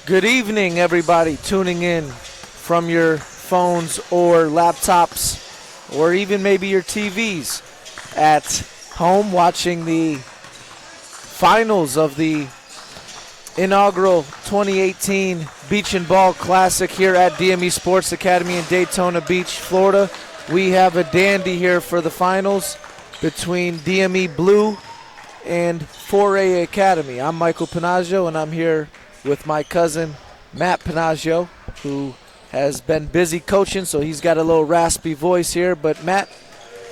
Good evening, everybody tuning in from your phones or laptops or even maybe your TVs at home watching the finals of the inaugural 2018 Beach and Ball Classic here at DME Sports Academy in Daytona Beach, Florida. We have a dandy here for the finals between Dme Blue and 4A Academy. I'm Michael Panaggio, and I'm here with my cousin Matt Panaggio, who has been busy coaching, so he's got a little raspy voice here. But Matt,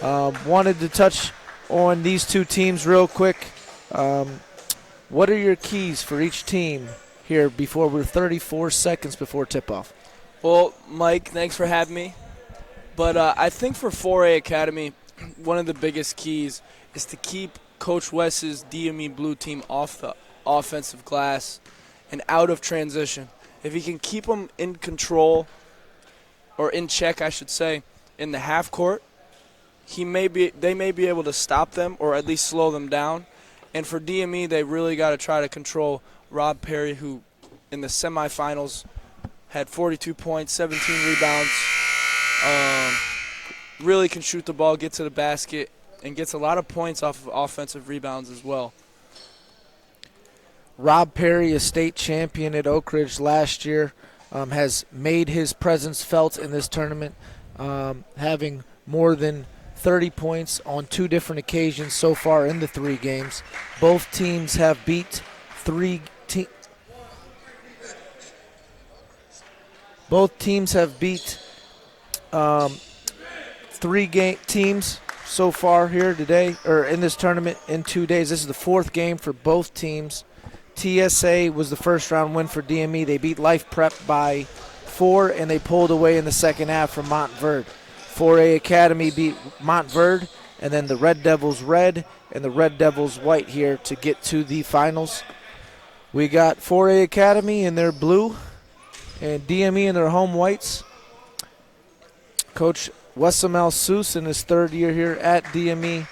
wanted to touch on these two teams real quick. What are your keys for each team here before we're 34 seconds before tip-off? Well, Mike, thanks for having me. But I think for 4A Academy, one of the biggest keys is to keep Coach Wes's DME Blue team off the offensive glass and out of transition. If he can keep them in control, or in check, I should say, in the half court, they may be able to stop them or at least slow them down. And for DME, they really got to try to control Rob Perry, who in the semifinals had 42 points, 17 rebounds, really can shoot the ball, get to the basket, and gets a lot of points off of offensive rebounds as well. Rob Perry, a state champion at Oak Ridge last year, has made his presence felt in this tournament, having more than 30 points on two different occasions so far in the three games. Both teams have beat three teams so far here today, or in this tournament in 2 days. This is the fourth game for both teams. TSA was the first round win for DME. They beat Life Prep by 4, and they pulled away in the second half from Montverde. 4A Academy beat Montverde, and then the Red Devils red and the Red Devils white here to get to the finals. We got 4A Academy in their blue and DME in their home whites. Coach Wessamel Seuss in his third year here at DME,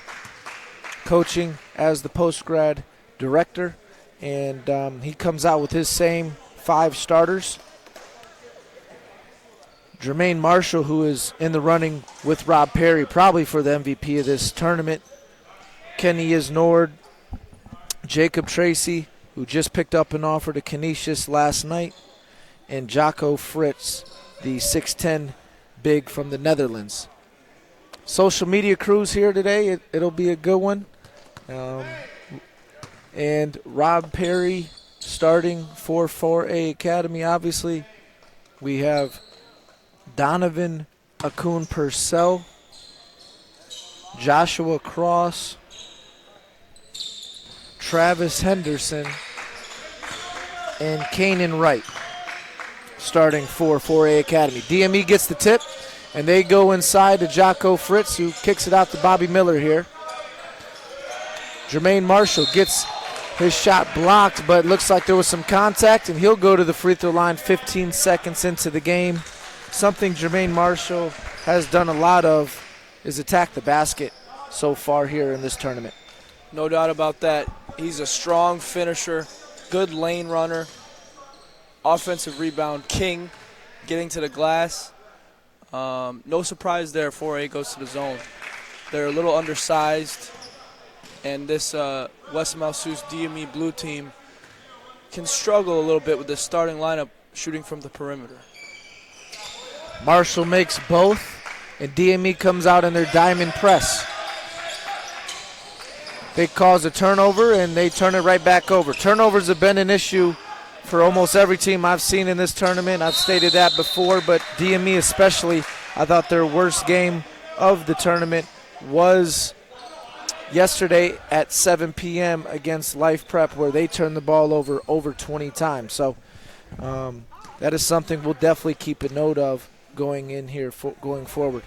coaching as the post-grad director. And he comes out with his same 5 starters. Jermaine Marshall, who is in the running with Rob Perry, probably for the MVP of this tournament. Kenny Isnord, Jacob Tracy, who just picked up an offer to Canisius last night, and Jocko Fritz, the 6'10 big from the Netherlands. Social media crews here today. It'll be a good one. And Rob Perry starting for 4A Academy. Obviously, we have Donovan Akun-Purcell, Joshua Cross, Travis Henderson, and Kanan Wright starting for 4A Academy. DME gets the tip, and they go inside to Jocko Fritz, who kicks it out to Bobby Miller here. Jermaine Marshall gets his shot blocked, but looks like there was some contact, and he'll go to the free throw line 15 seconds into the game. Something Jermaine Marshall has done a lot of is attack the basket so far here in this tournament. No doubt about that. He's a strong finisher, good lane runner, offensive rebound king, getting to the glass. No surprise there, 4A goes to the zone. They're a little undersized, and this Wessamel Seuss DME Blue team can struggle a little bit with the starting lineup shooting from the perimeter. Marshall makes both, and DME comes out in their diamond press. They cause a turnover, and they turn it right back over. Turnovers have been an issue for almost every team I've seen in this tournament. I've stated that before, but DME especially, I thought their worst game of the tournament was yesterday at 7 p.m. against Life Prep, where they turned the ball over 20 times. So that is something we'll definitely keep a note of going in here, going forward.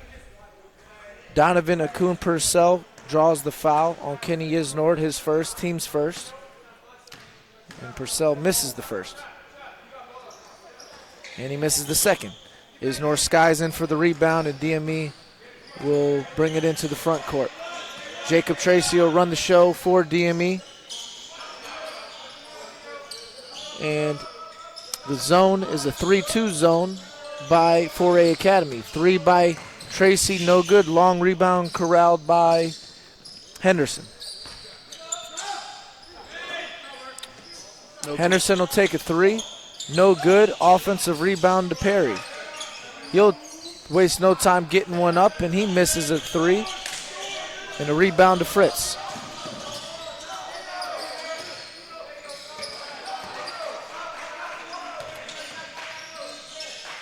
Donovan Akun-Purcell draws the foul on Kenny Isnord, his first, team's first. And Purcell misses the first. And he misses the second. Isnord skies in for the rebound, and DME will bring it into the front court. Jacob Tracy will run the show for DME. And The zone is a 3-2 zone by 4A Academy. 3 by Tracy, no good. Long rebound corralled by Henderson. Henderson will take a 3. No good. Offensive rebound to Perry. He'll waste no time getting one up, and he misses a 3. And a rebound to Fritz.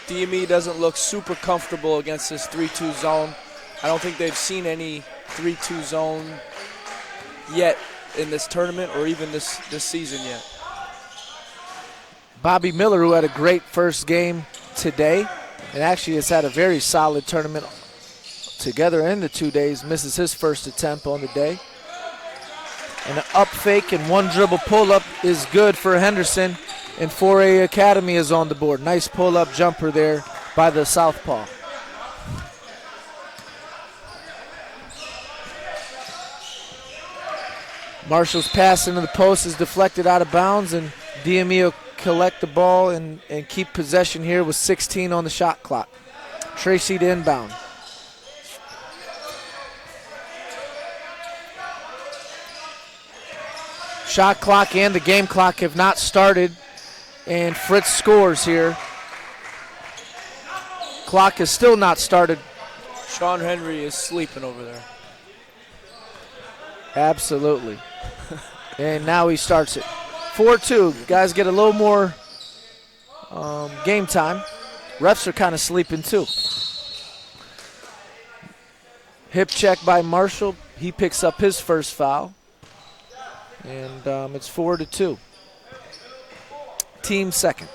DME doesn't look super comfortable against this 3-2 zone. I don't think they've seen any 3-2 zone yet in this tournament or even this season yet. Bobby Miller, who had a great first game today, and actually has had a very solid tournament together in the 2 days, misses his first attempt on the day. And an up fake and one dribble pull-up is good for Henderson, and 4A Academy is on the board. Nice pull-up jumper there by the southpaw. Marshall's pass into the post is deflected out of bounds, and DME will collect the ball and keep possession here with 16 on the shot clock. Tracy to inbound. Shot clock and the game clock have not started, and Fritz scores here. Clock is still not started. Sean Henry is sleeping over there. Absolutely. And now he starts it. 4-2. Guys get a little more game time. Refs are kind of sleeping too. Hip check by Marshall. He picks up his first foul. And it's 4-2. Team second.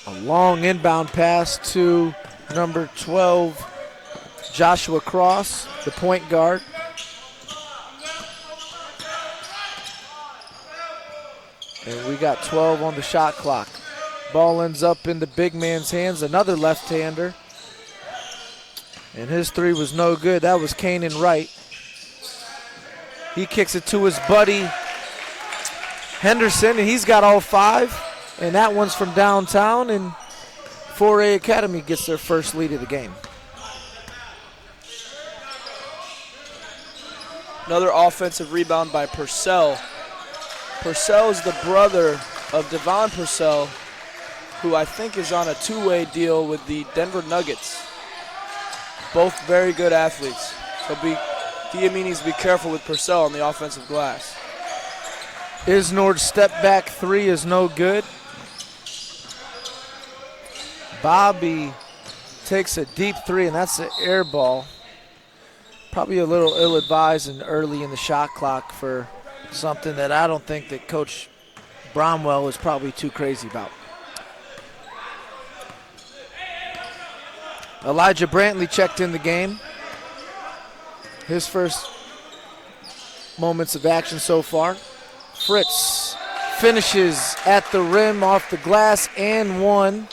A long inbound pass to number 12, Joshua Cross, the point guard. And we got 12 on the shot clock. Ball ends up in the big man's hands, another left-hander. And his 3 was no good. That was Kanan Wright. He kicks it to his buddy Henderson, and he's got all 5. And that one's from downtown, and 4A Academy gets their first lead of the game. Another offensive rebound by Purcell. Purcell is the brother of Devon Purcell, who I think is on a 2-way deal with the Denver Nuggets. Both very good athletes. So DME needs to be careful with Purcell on the offensive glass. Isnord's step back 3 is no good. Bobby takes a deep 3, and that's an air ball. Probably a little ill-advised and early in the shot clock for something that I don't think that Coach Bromwell is probably too crazy about. Elijah Brantley checked in the game. His first moments of action so far. Fritz finishes at the rim off the glass and one.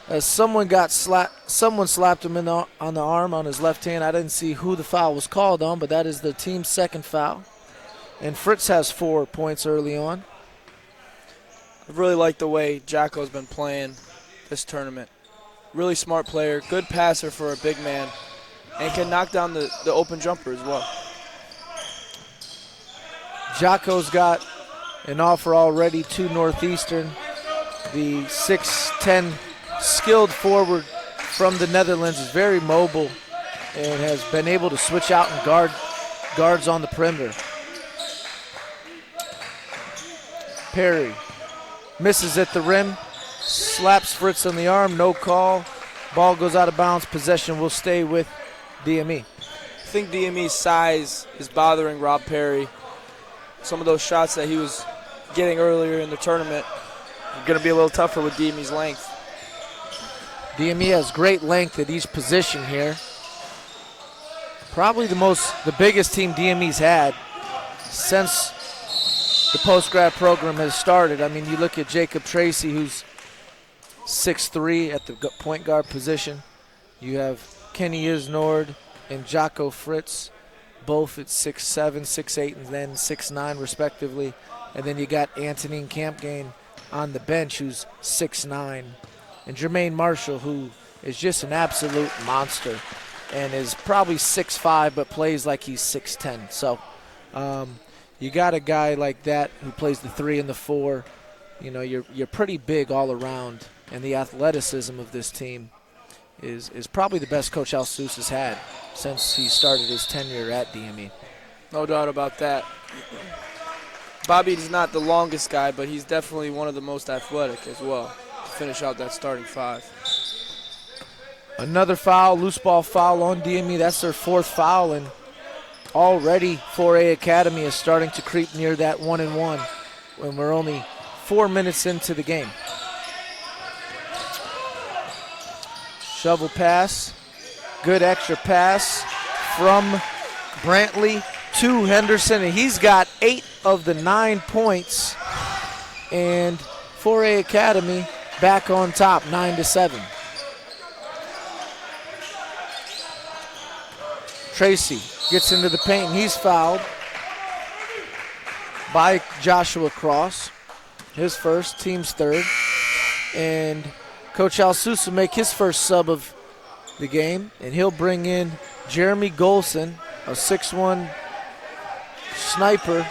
As someone slapped him on the arm on his left hand. I didn't see who the foul was called on, but that is the team's second foul. And Fritz has 4 points early on. I really like the way Jacko's been playing this tournament. Really smart player, good passer for a big man, and can knock down the open jumper as well. Jocko's got an offer already to Northeastern. The 6'10" skilled forward from the Netherlands is very mobile and has been able to switch out and guards on the perimeter. Perry misses at the rim, slaps Fritz on the arm, no call. Ball goes out of bounds, possession will stay with DME. I think DME's size is bothering Rob Perry. Some of those shots that he was getting earlier in the tournament are going to be a little tougher with DME's length. DME has great length at each position here. Probably the biggest team DME's had since the post-grad program has started. I mean, you look at Jacob Tracy, who's 6'3" at the point guard position. You have Kenny Isnord, and Jocko Fritz, both at 6'7", 6'8", and then 6'9", respectively. And then you got Anthony Campgain on the bench, who's 6'9", and Jermaine Marshall, who is just an absolute monster and is probably 6'5", but plays like he's 6'10". So you got a guy like that who plays the 3 and the 4. You know, you're pretty big all around, and the athleticism of this team is probably the best Coach Alsous has had since he started his tenure at DME. No doubt about that. Bobby's not the longest guy, but he's definitely one of the most athletic as well to finish out that starting 5. Another foul, loose ball foul on DME. That's their 4th foul, and already 4A Academy is starting to creep near that 1-1 when we're only 4 minutes into the game. Shovel pass, good extra pass from Brantley to Henderson, and he's got 8 of the 9 points, and 4A Academy back on top, 9-7. Tracy gets into the paint, and he's fouled by Joshua Cross. His first, team's 3rd. And Coach Alsous will make his first sub of the game, and he'll bring in Jeremy Golson, a 6'1" sniper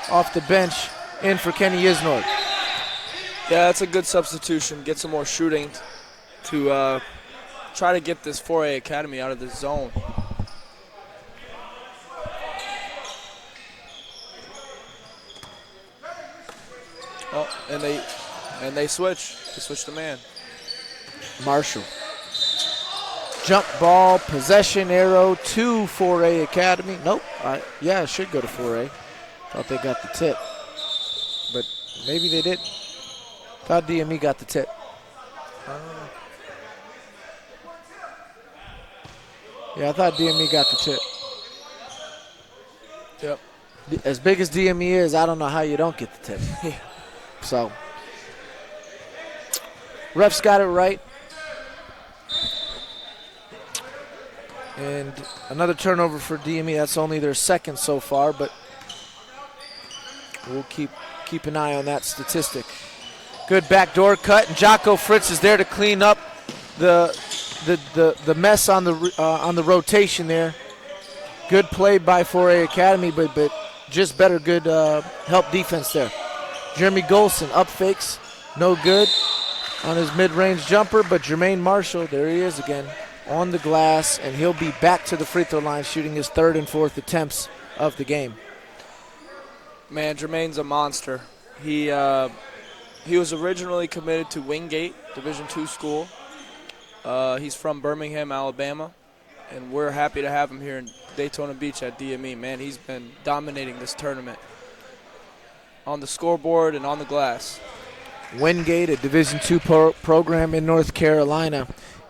off the bench, in for Kenny Isnord. Yeah, that's a good substitution. Get some more shooting to try to get this 4A Academy out of the zone. Oh, and they switch. They switch the man. Marshall. Jump ball, possession arrow to 4A Academy. Nope. Yeah, it should go to 4A. Thought they got the tip. But maybe they didn't. Thought DME got the tip. Yeah, I thought DME got the tip. Yep. As big as DME is, I don't know how you don't get the tip. Yeah. So, refs got it right. And another turnover for DME. That's only their 2nd so far, but we'll keep an eye on that statistic. Good backdoor cut, and Jocko Fritz is there to clean up the mess on the rotation there. Good play by 4A Academy, but just better good help defense there. Jeremy Golson up fakes, no good on his mid-range jumper, but Jermaine Marshall, there he is again, on the glass, and he'll be back to the free throw line shooting his 3rd and 4th attempts of the game. Man, Jermaine's a monster. He was originally committed to Wingate, Division II school. He's from Birmingham, Alabama, and we're happy to have him here in Daytona Beach at DME. Man, he's been dominating this tournament on the scoreboard and on the glass. Wingate, a Division II program in North Carolina,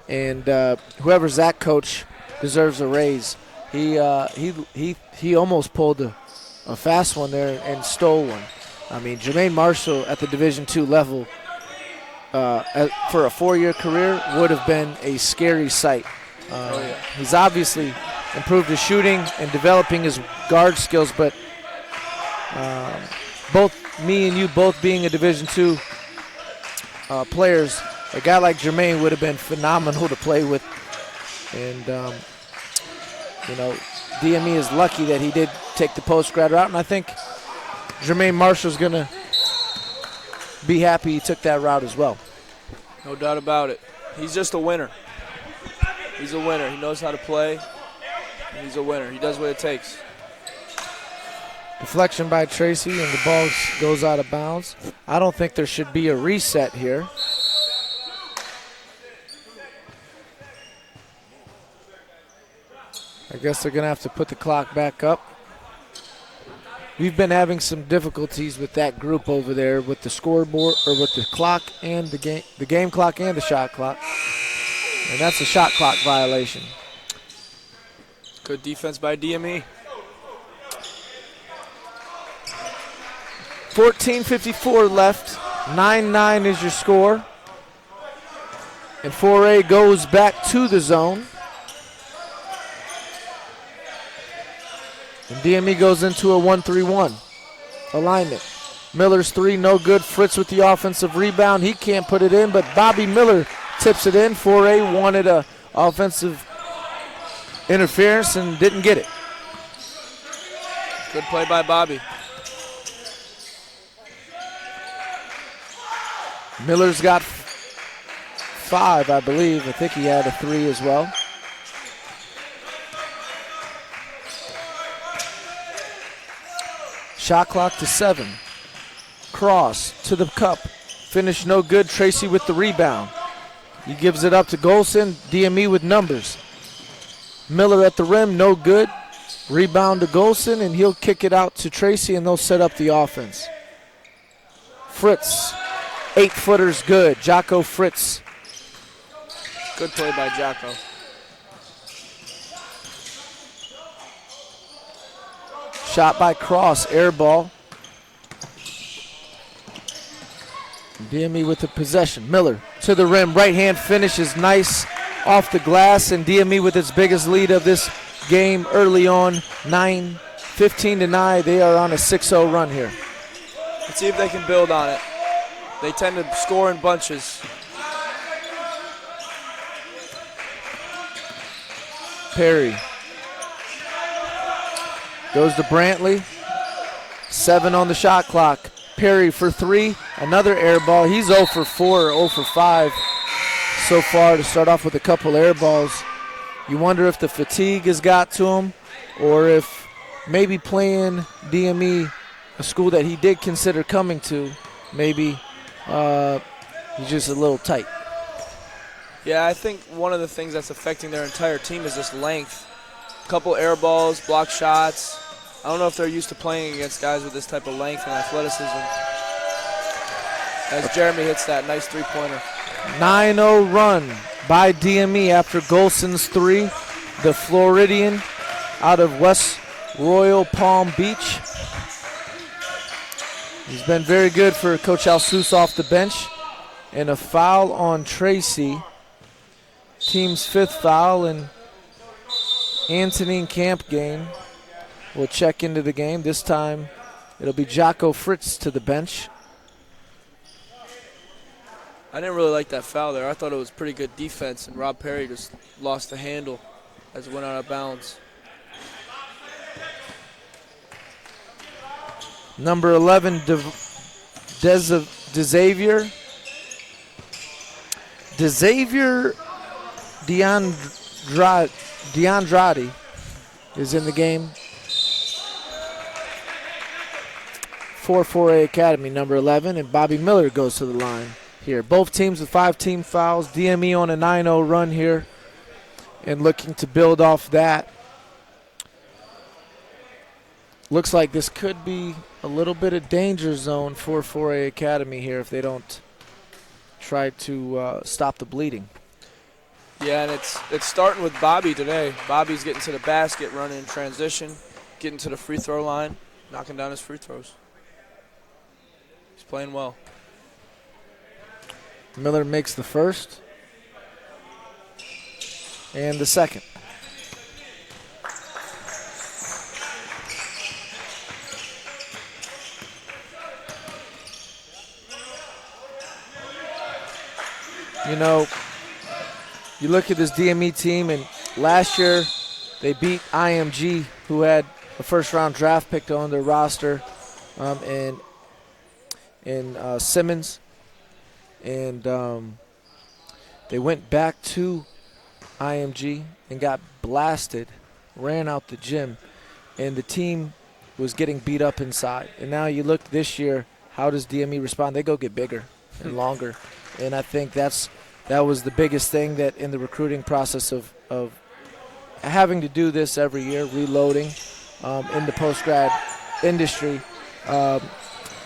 and whoever's that coach deserves a raise. He almost pulled a fast one there and stole one. I mean, Jermaine Marshall at the Division II level for a 4-year career would have been a scary sight. He's obviously improved his shooting and developing his guard skills, but both me and you both being a Division II players, a guy like Jermaine would have been phenomenal to play with. And, DME is lucky that he did take the post-grad route, and I think Jermaine Marshall's going to be happy he took that route as well. No doubt about it. He's just a winner. He's a winner. He knows how to play, and he's a winner. He does what it takes. Deflection by Tracy, and the ball goes out of bounds. I don't think there should be a reset here. I guess they're going to have to put the clock back up. We've been having some difficulties with that group over there with the scoreboard, or with the clock and the game clock and the shot clock. And that's a shot clock violation. Good defense by DME. 14:54 left. 9-9 is your score. And 4A goes back to the zone. And DME goes into a 1-3-1 alignment. Miller's three, no good. Fritz with the offensive rebound. He can't put it in, but Bobby Miller tips it in. 4A wanted a offensive interference and didn't get it. Good play by Bobby. Miller's got 5, I believe. I think he had a 3 as well. Shot clock to 7. Cross to the cup. Finish no good. Tracy with the rebound. He gives it up to Golson. DME with numbers. Miller at the rim, no good. Rebound to Golson, and he'll kick it out to Tracy, and they'll set up the offense. Fritz, 8-footer's good. Jocko Fritz. Good play by Jocko. Shot by Cross, air ball. DME with the possession. Miller to the rim, right hand finish is nice off the glass, and DME with its biggest lead of this game early on, 15-9. They are on a 6-0 run here. Let's see if they can build on it. They tend to score in bunches. Perry goes to Brantley. 7 on the shot clock. Perry for 3, another air ball. He's 0 for 4, 0 for 5 so far to start off with a couple air balls. You wonder if the fatigue has got to him, or if maybe playing DME, a school that he did consider coming to, maybe he's just a little tight. Yeah, I think one of the things that's affecting their entire team is this length. A couple air balls, block shots. I don't know if they're used to playing against guys with this type of length and athleticism. As Jeremy hits that nice three-pointer. 9-0 run by DME after Golson's 3. The Floridian out of West Royal Palm Beach. He's been very good for Coach Alsus off the bench. And a foul on Tracy. Team's 5th foul, and Anthony Campgain will check into the game. This time it'll be Jocko Fritz to the bench. I didn't really like that foul there. I thought it was pretty good defense, and Rob Perry just lost the handle as it went out of bounds. Number 11, DeXavier DeAndrade is in the game. 4-4A Academy, number 11, and Bobby Miller goes to the line here. Both teams with 5 team fouls. DME on a 9-0 run here and looking to build off that. Looks like this could be a little bit of danger zone for 4A Academy here if they don't try to stop the bleeding. Yeah, and it's starting with Bobby today. Bobby's getting to the basket, running in transition, getting to the free throw line, knocking down his free throws. He's playing well. Miller makes the first and the second. You know, you look at this DME team, and last year they beat IMG, who had a first-round draft pick on their roster, and Simmons. And they went back to IMG and got blasted, ran out the gym, and the team was getting beat up inside. And now you look this year, how does DME respond? They go get bigger and longer. And I think that was the biggest thing that in the recruiting process of having to do this every year, reloading in the post-grad industry.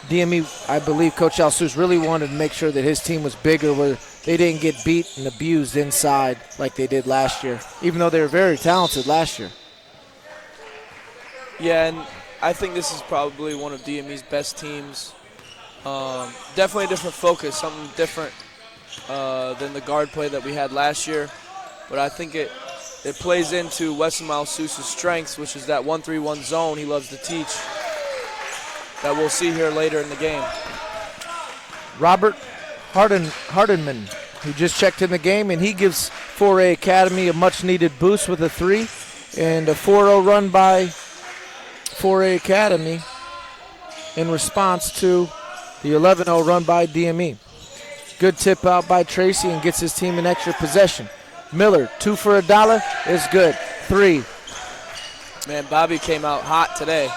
DME, I believe Coach Alsus really wanted to make sure that his team was bigger, where they didn't get beat and abused inside like they did last year, even though they were very talented last year. Yeah, and I think this is probably one of DME's best teams. Definitely a different focus, something different than the guard play that we had last year. But I think it plays into Weston Malsus's strengths, which is that 1-3-1 zone he loves to teach that we'll see here later in the game. Robert Hardenman, who just checked in the game, and he gives 4A Academy a much-needed boost with a 3, and a 4-0 run by 4A Academy in response to the 11-0 run by DME. Good tip out by Tracy and gets his team an extra possession. Miller, 2 for $1 is good. 3. Man, Bobby came out hot today.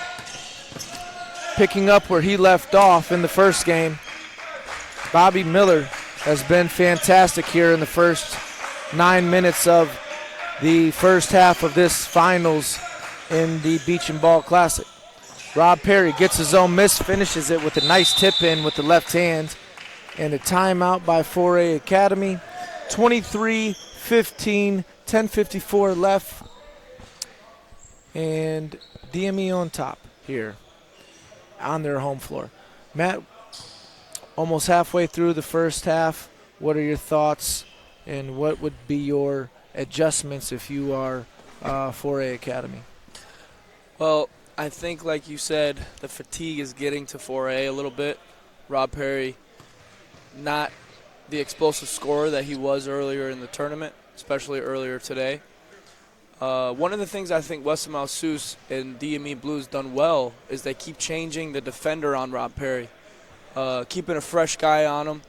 Picking up where he left off in the first game, Bobby Miller has been fantastic here in the first 9 minutes of the first half of this finals in the Beach and Ball Classic. Rob Perry gets his own miss, finishes it with a nice tip in with the left hand, and a timeout by 4A Academy. 23-15, 10:54 left, and DME on top here on their home floor. Matt, almost halfway through the first half, what are your thoughts, and what would be your adjustments if you are 4A Academy? Well, I think, like you said, the fatigue is getting to 4A a little bit. Rob Perry, not the explosive scorer that he was earlier in the tournament, especially earlier today. One of the things I think Weston Malsus and Dme Blue's done well is they keep changing the defender on Rob Perry, keeping a fresh guy on him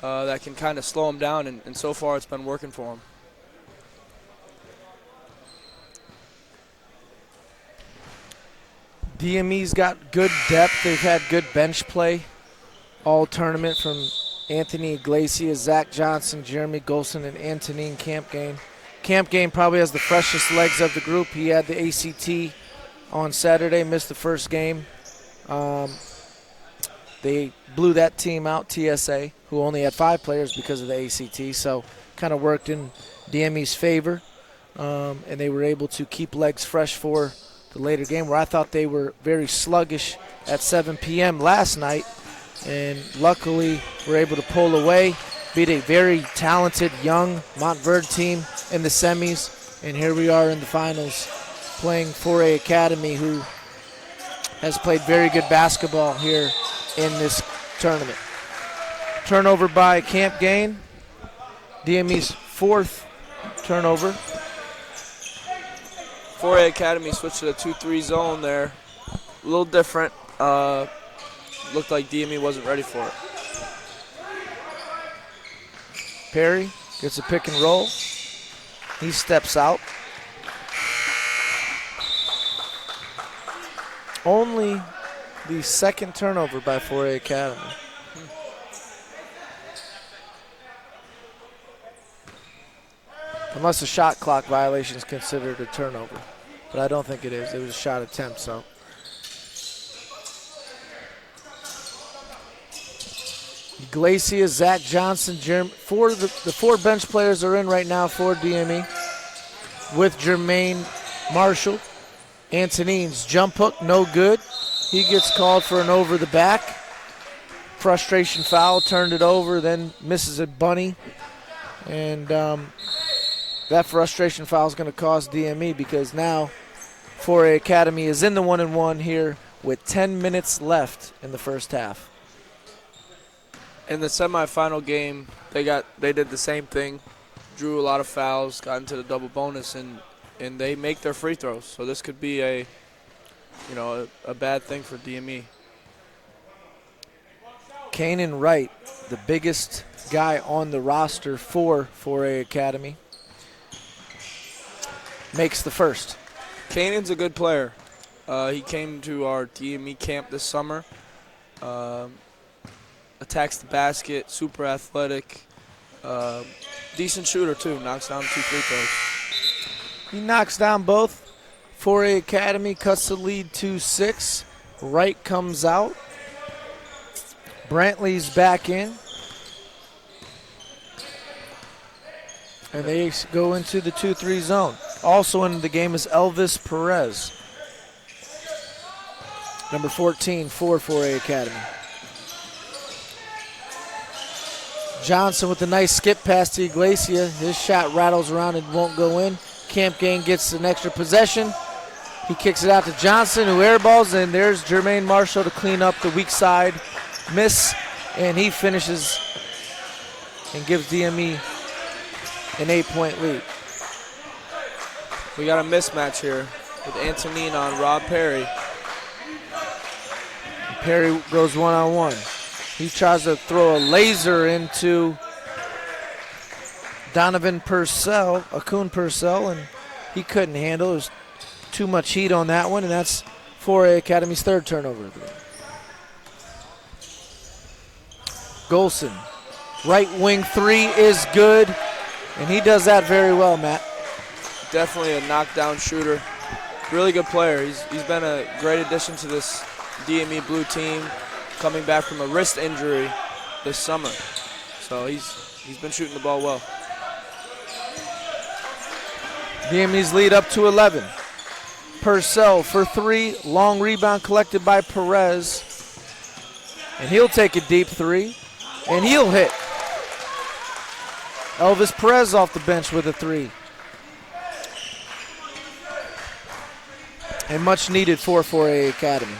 that can kind of slow him down, and so far it's been working for him. DME's got good depth. They've had good bench play all tournament from Anthony Iglesias, Zach Johnson, Jeremy Golson, and Antonine Campgain. Campgain probably has the freshest legs of the group. He had the ACT on Saturday, missed the first game. They blew that team out, TSA, who only had 5 players because of the ACT, so kind of worked in DME's favor, and they were able to keep legs fresh for the later game, where I thought they were very sluggish at 7 p.m. last night, and luckily were able to pull away, beat a very talented young Montverde team in the semis, and here we are in the finals playing 4A Academy, who has played very good basketball here in this tournament. Turnover by Campgain, DME's 4th turnover. 4A Academy switched to the 2-3 zone there. A little different. Looked like DME wasn't ready for it. Perry gets a pick and roll. He steps out. Only the 2nd turnover by 4A Academy. Unless a shot clock violation is considered a turnover. But I don't think it is. It was a shot attempt, so. Iglesias, Zach Johnson, the 4 bench players are in right now for DME with Jermaine Marshall. Antonine's jump hook, no good. He gets called for an over the back. Frustration foul, turned it over, then misses a bunny. And that frustration foul is going to cost DME, because now 4A Academy is in the 1-1 here with 10 minutes left in the first half. In the semifinal game, they did the same thing, drew a lot of fouls, got into the double bonus, and they make their free throws. So this could be a bad thing for DME. Kanan Wright, the biggest guy on the roster for 4A Academy, makes the first. Kanan's a good player. He came to our DME camp this summer. Attacks the basket, super athletic, decent shooter too, knocks down 2 free throws. He knocks down both. 4A Academy cuts the lead to 6. Wright comes out. Brantley's back in. And they go into the 2-3 zone. Also in the game is Elvis Perez, number 14 for 4A Academy. Johnson with a nice skip pass to Iglesias. His shot rattles around and won't go in. Camp Gain gets an extra possession. He kicks it out to Johnson, who airballs, and there's Jermaine Marshall to clean up the weak side miss, and he finishes and gives DME an 8-point lead. We got a mismatch here with Antonine on Rob Perry. Perry goes one-on-one. He tries to throw a laser into Donovan Purcell, Akun Purcell, and he couldn't handle it. There's too much heat on that one, and that's 4A Academy's third turnover of the game. Golson, right wing three is good, and he does that very well, Matt. Definitely a knockdown shooter. Really good player. He's been a great addition to this Dme Blue team, coming back from a wrist injury this summer. So he's been shooting the ball well. DME's lead up to 11. Purcell for three, long rebound collected by Perez. And he'll take a deep three, and he'll hit. Elvis Perez off the bench with a three. And much needed for 4A Academy.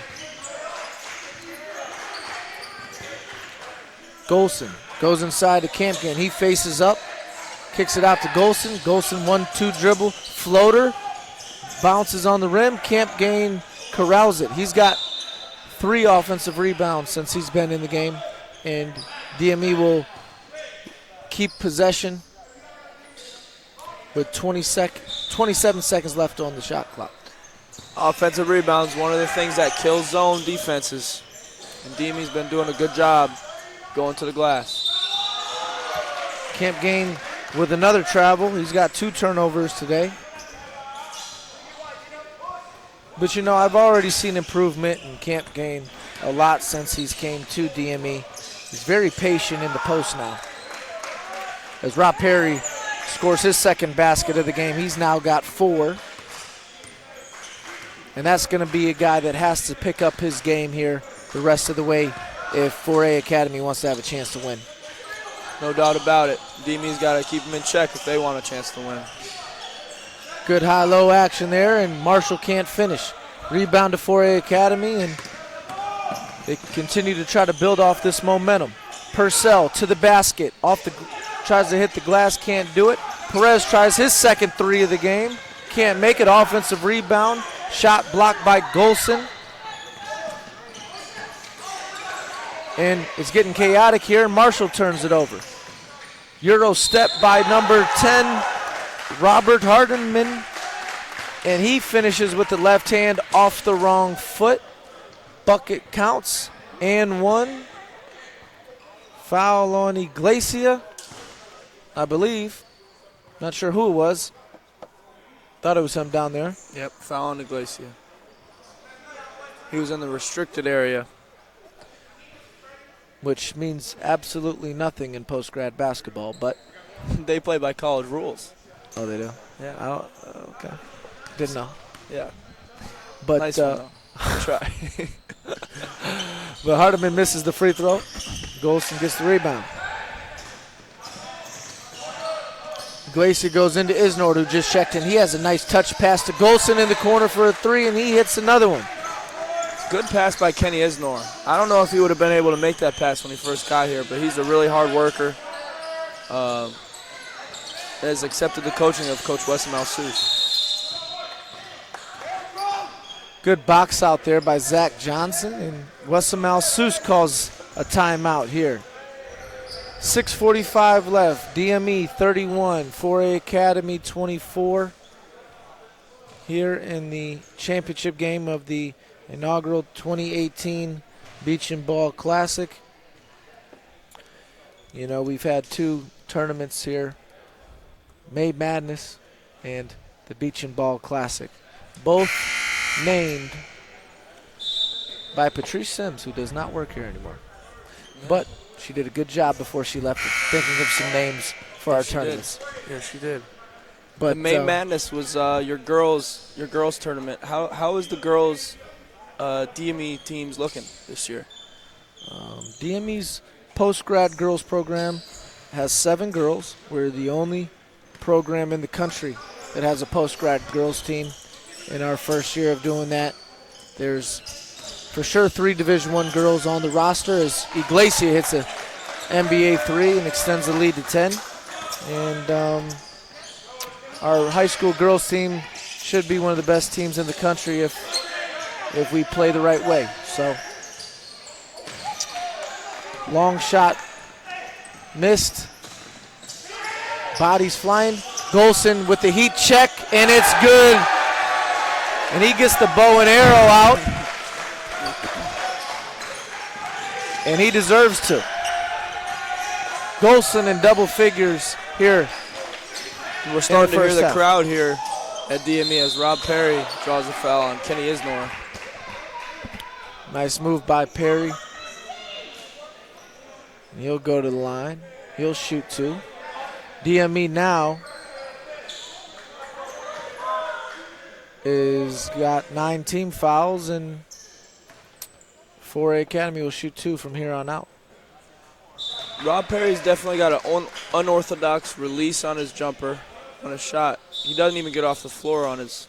Golson goes inside to Camp Gain. He faces up, kicks it out to Golson. Golson 1-2 dribble, floater, bounces on the rim. Camp Gain corrals it. He's got 3 offensive rebounds since he's been in the game, and DME will keep possession with 27 seconds left on the shot clock. Offensive rebounds, one of the things that kills zone defenses, and DME's been doing a good job going to the glass. Camp Gain with another travel. He's got 2 turnovers today. But you know, I've already seen improvement in Camp Gain a lot since he's came to DME. He's very patient in the post now. As Rob Perry scores his second basket of the game, he's now got 4. And that's going to be a guy that has to pick up his game here the rest of the way if 4A Academy wants to have a chance to win. No doubt about it. DME's got to keep them in check if they want a chance to win. Good high-low action there, and Marshall can't finish. Rebound to 4A Academy, and they continue to try to build off this momentum. Purcell to the basket, tries to hit the glass, can't do it. Perez tries his second 3 of the game, can't make it. Offensive rebound, shot blocked by Golson. And it's getting chaotic here, and Marshall turns it over. Euro step by number 10, Robert Hardenman, and he finishes with the left hand off the wrong foot. Bucket counts, and 1. Foul on Iglesias, I believe. Not sure who it was. Thought it was him down there. Yep, foul on Iglesias. He was in the restricted area. Which means absolutely nothing in post-grad basketball, but they play by college rules. Oh, they do? Yeah. Okay. Didn't know. Yeah. But nice one, though. Try. But Hardeman misses the free throw. Golson gets the rebound. Iglesias goes into Isnord, who just checked in. He has a nice touch pass to Golson in the corner for a 3, and he hits another one. Good pass by Kenny Isnor. I don't know if he would have been able to make that pass when he first got here, but he's a really hard worker. Has accepted the coaching of Coach Wes Malsous. Good box out there by Zach Johnson, and Wes Malsous calls a timeout here. 6:45 left. DME 31, 4A Academy 24. Here in the championship game of the inaugural 2018 Beach and Ball Classic. You know, we've had 2 tournaments here, May Madness and the Beach and Ball Classic, both named by Patrice Sims, who does not work here anymore. But she did a good job before she left thinking of some names for our tournaments. Yeah, she did. But the May Madness was your girls tournament. How is the girls DME teams looking this year? DME's post-grad girls program has 7 girls. We're the only program in the country that has a post-grad girls team in our first year of doing that. There's for sure 3 Division I girls on the roster as Iglesia hits a NBA 3 and extends the lead to 10. And our high school girls team should be one of the best teams in the country if we play the right way. So, long shot missed. Bodies flying. Golson with the heat check, and it's good. And he gets the bow and arrow out. And he deserves to. Golson in double figures here. We're starting to hear the crowd here at DME as Rob Perry draws a foul on Kenny Isnor. Nice move by Perry. And he'll go to the line. He'll shoot 2. DME now is got 9 team fouls, and 4A Academy will shoot 2 from here on out. Rob Perry's definitely got an unorthodox release on his jumper, on his shot. He doesn't even get off the floor on his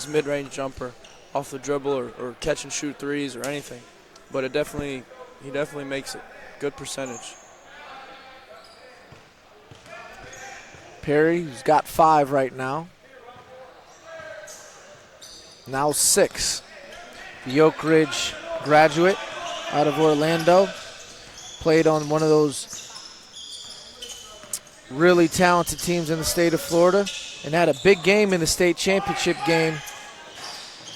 mid-range jumper, off the dribble or catch and shoot threes or anything. But he definitely makes it. Good percentage. Perry's got 5 right now. Now 6. The Oak Ridge graduate out of Orlando. Played on one of those really talented teams in the state of Florida and had a big game in the state championship game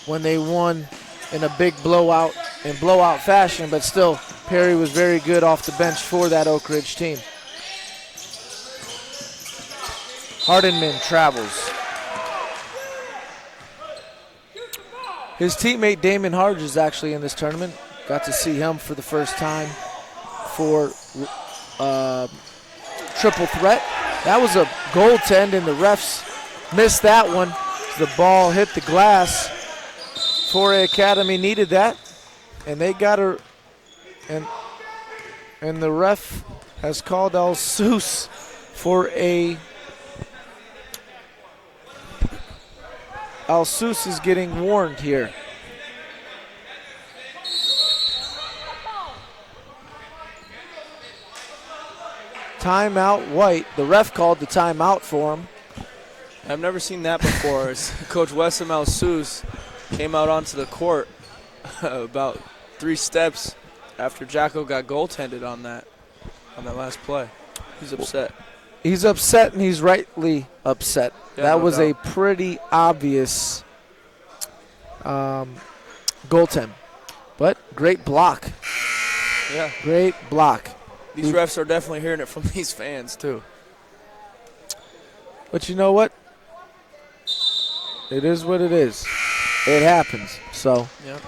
when they won in a big blowout fashion, but still Perry was very good off the bench for that Oak Ridge team. Hardenman travels. His teammate Damon Harge is actually in this tournament. Got to see him for the first time for triple threat. That was a goaltend, and the refs missed that one. The ball hit the glass. 4A Academy needed that, and they got her. And the ref has called El Seuss for a. El Seuss is getting warned here. Timeout, White. The ref called the timeout for him. I've never seen that before. Coach Wessam El Seuss came out onto the court about 3 steps after Jacko got goaltended on that last play. He's upset. He's upset, and he's rightly upset. Yeah, that no was doubt. a pretty obvious goaltend. But great block. Yeah. Great block. These refs are definitely hearing it from these fans, too. But you know what? It is what it is. It happens. So, Yep.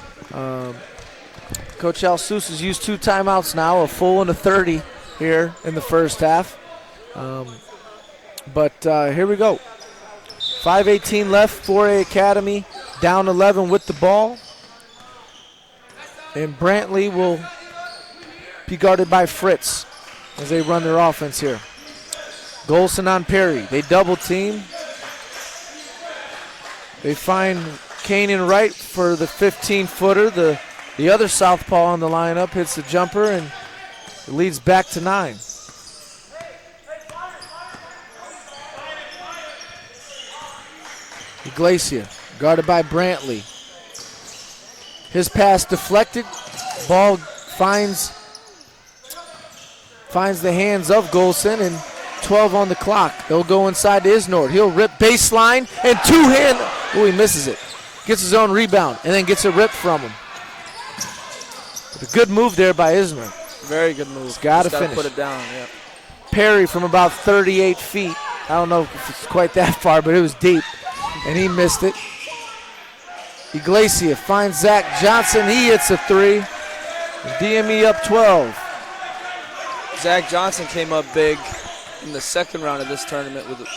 Coach Al Seuss has used 2 timeouts now, a full and a 30 here in the first half. But here we go. 5:18 left, 4A Academy down 11 with the ball. And Brantley will be guarded by Fritz as they run their offense here. Golson on Perry. They double team. They find Kanan Wright for the 15-footer. The other southpaw on the lineup hits the jumper, and it leads back to 9. Iglesia, guarded by Brantley. His pass deflected. Ball finds the hands of Golson, and 12 on the clock. They'll go inside to Isnord. He'll rip baseline and 2-hand. Oh, he misses it. Gets his own rebound and then gets a rip from him. But a good move there by Isnord. Very good move. He's got to finish. Put it down. Yeah. Perry from about 38 feet. I don't know if it's quite that far, but it was deep, and he missed it. Iglesia finds Zach Johnson. He hits a 3. DME up 12. Zach Johnson came up big in the second round of this tournament with,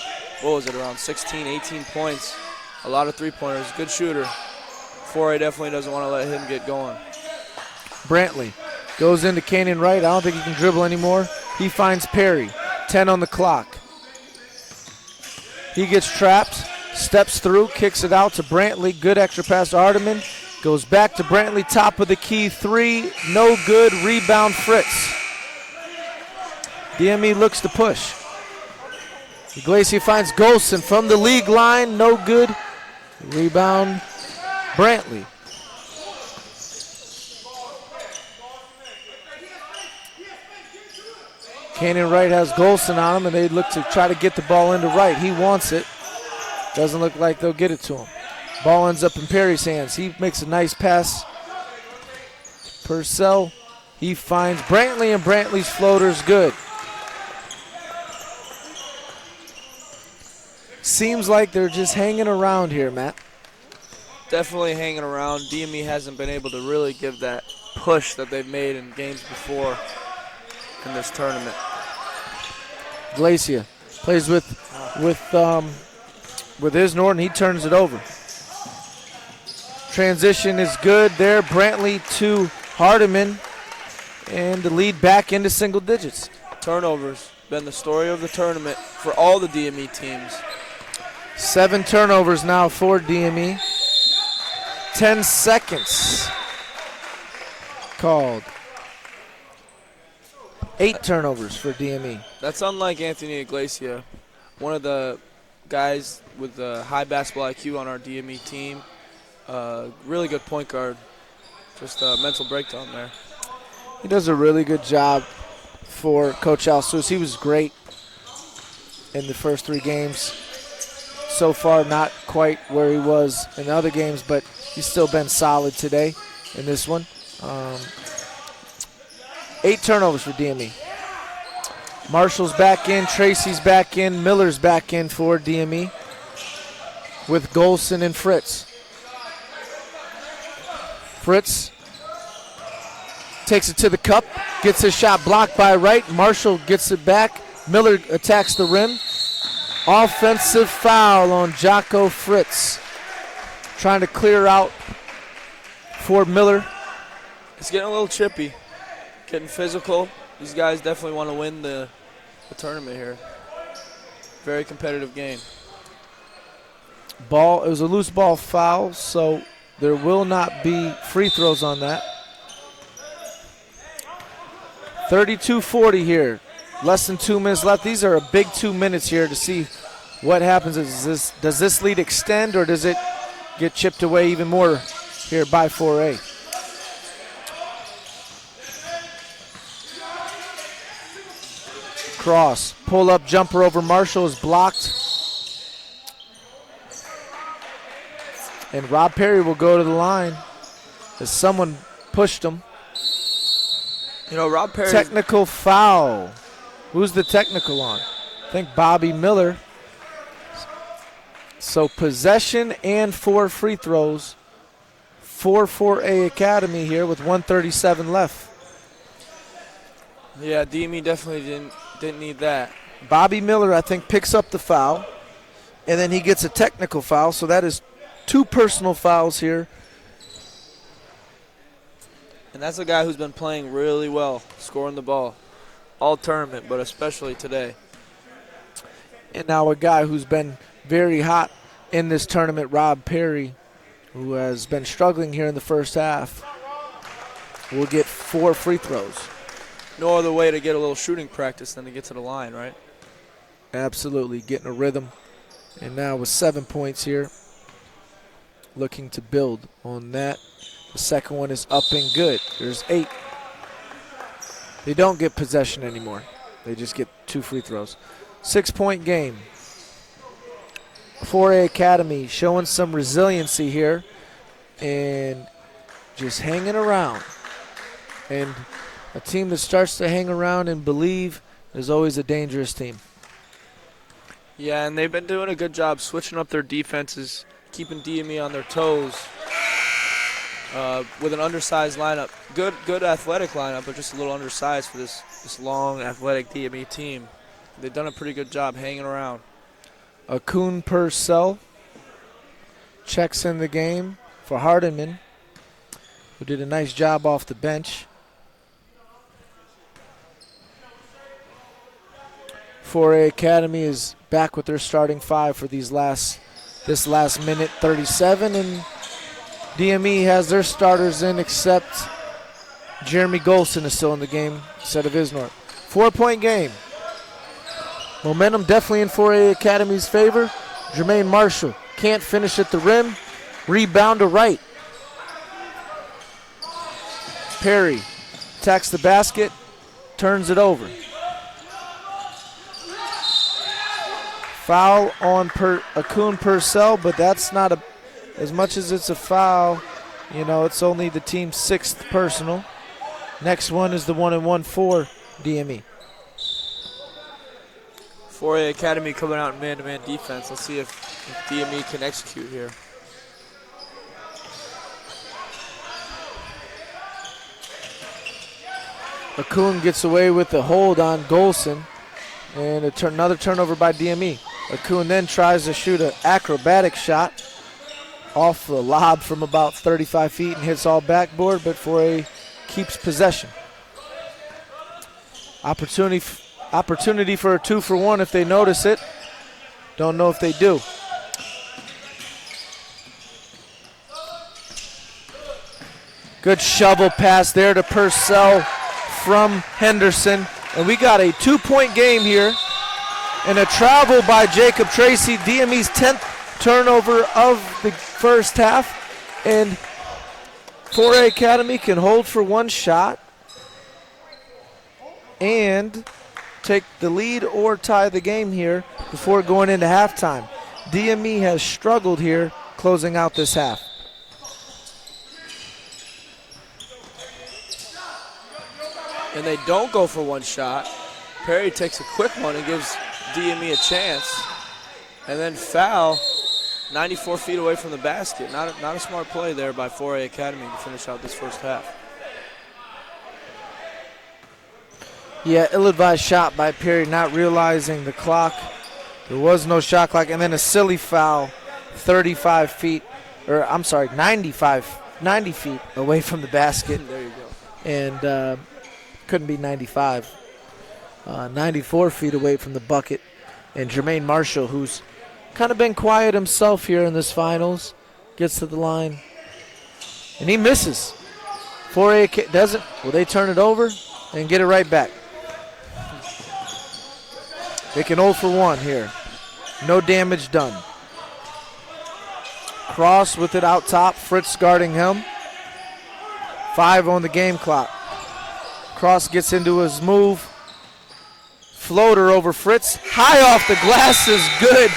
around 16, 18 points. A lot of three-pointers. Good shooter. 4A definitely doesn't want to let him get going. Brantley goes into Kanan Wright. I don't think he can dribble anymore. He finds Perry. 10 on the clock. He gets trapped, steps through, kicks it out to Brantley. Good extra pass to Hardiman. Goes back to Brantley, top of the key three. No good. Rebound Fritz. DME looks to push. Iglesias finds Golson from the league line. No good. Rebound Brantley. Canyon Wright has Golson on him, and they look to try to get the ball into Wright. He wants it. Doesn't look like they'll get it to him. Ball ends up in Perry's hands. He makes a nice pass. Purcell, he finds Brantley, and Brantley's floater's good. Seems like they're just hanging around here, Matt. Definitely hanging around. DME hasn't been able to really give that push that they've made in games before in this tournament. Glacia plays with Isnor, and he turns it over. Transition is good there. Brantley to Hardiman, and the lead back into single digits. Turnovers been the story of the tournament for all the DME teams. 7 turnovers now for DME. 10 seconds called. 8 turnovers for DME. That's unlike Anthony Iglesias, one of the guys with a high basketball IQ on our DME team. Really good point guard. Just a mental breakdown there. He does a really good job for Coach Alsus. He was great in the first 3 games. So far, not quite where he was in the other games, but he's still been solid today in this one. 8 turnovers for DME. Marshall's back in, Tracy's back in, Miller's back in for DME with Golson and Fritz. Fritz takes it to the cup, gets his shot blocked by Wright. Marshall gets it back. Miller attacks the rim. Offensive foul on Jocko Fritz. Trying to clear out for Miller. It's getting a little chippy, getting physical. These guys definitely want to win the tournament here. Very competitive game. It was a loose ball foul, so there will not be free throws on that. 32-40 here. Less than 2 minutes left. These are a big 2 minutes here to see what happens. Does this lead extend, or does it get chipped away even more here by 4A? Cross, pull-up jumper over Marshall is blocked. And Rob Perry will go to the line as someone pushed him. You know, Rob Perry. Technical foul. Who's the technical on? I think Bobby Miller. So possession and 4 free throws for 4A Academy here with 1:37 left. Yeah, DME definitely didn't need that. Bobby Miller, I think, picks up the foul, and then he gets a technical foul, so that is 2 personal fouls here. And that's a guy who's been playing really well, scoring the ball all tournament, but especially today. And now a guy who's been very hot in this tournament, Rob Perry, who has been struggling here in the first half, will get 4 free throws. No other way to get a little shooting practice than to get to the line, right? Absolutely, getting a rhythm. And now with 7 points here, looking to build on that. The second one is up and good. There's 8. They don't get possession anymore. They just get 2 free throws. 6-point game. 4A Academy showing some resiliency here and just hanging around. And a team that starts to hang around and believe is always a dangerous team. Yeah, and they've been doing a good job switching up their defenses, keeping DME on their toes with an undersized lineup. Good athletic lineup, but just a little undersized for this long, athletic DME team. They've done a pretty good job hanging around. Akun Purcell checks in the game for Hardiman, who did a nice job off the bench. 4A Academy is back with their starting five for this last minute 37, and DME has their starters in except Jeremy Golson is still in the game instead of Isnort. 4-point game. Momentum definitely in 4A Academy's favor. Jermaine Marshall can't finish at the rim. Rebound to right. Perry attacks the basket, turns it over. Foul on Akun Purcell, but that's not as much as it's a foul. You know, it's only the team's 6th personal. Next one is the 1-and-1 for DME. 4A Academy coming out in man-to-man defense. Let's see if DME can execute here. Akun gets away with the hold on Golson, and another turnover by DME. Akun then tries to shoot an acrobatic shot off the lob from about 35 feet and hits all backboard, but 4A keeps possession. Opportunity for a 2-for-1 if they notice it. Don't know if they do. Good shovel pass there to Purcell from Henderson. And we got a 2-point game here. And a travel by Jacob Tracy, DME's 10th turnover of the first half. And 4A Academy can hold for one shot and take the lead or tie the game here before going into halftime. DME has struggled here closing out this half. And they don't go for one shot. Perry takes a quick one and gives DME a chance. And then foul 94 feet away from the basket. Not a smart play there by 4A Academy to finish out this first half. Yeah, ill-advised shot by Perry, not realizing the clock. There was no shot clock, and then a silly foul 90 feet away from the basket. There you go. And couldn't be 95. 94 feet away from the bucket. And Jermaine Marshall, who's kind of been quiet himself here in this finals, gets to the line. And he misses. 4A doesn't. Will they turn it over and get it right back? They can 0 for 1 here. No damage done. Cross with it out top. Fritz guarding him. 5 on the game clock. Cross gets into his move. Floater over Fritz. High off the glass is good.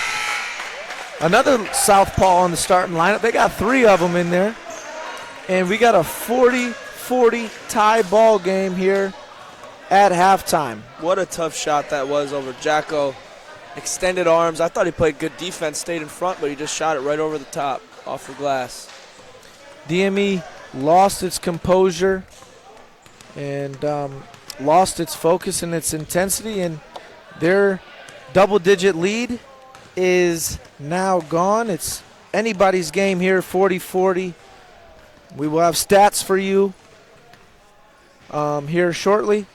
Another southpaw on the starting lineup. They got 3 of them in there. And we got a 40-40 tie ball game here at halftime. What a tough shot that was over Jacko. Extended arms. I thought he played good defense, stayed in front, but he just shot it right over the top off the glass. DME lost its composure and lost its focus and its intensity, and their double-digit lead is now gone. It's anybody's game here, 40-40. We will have stats for you here shortly.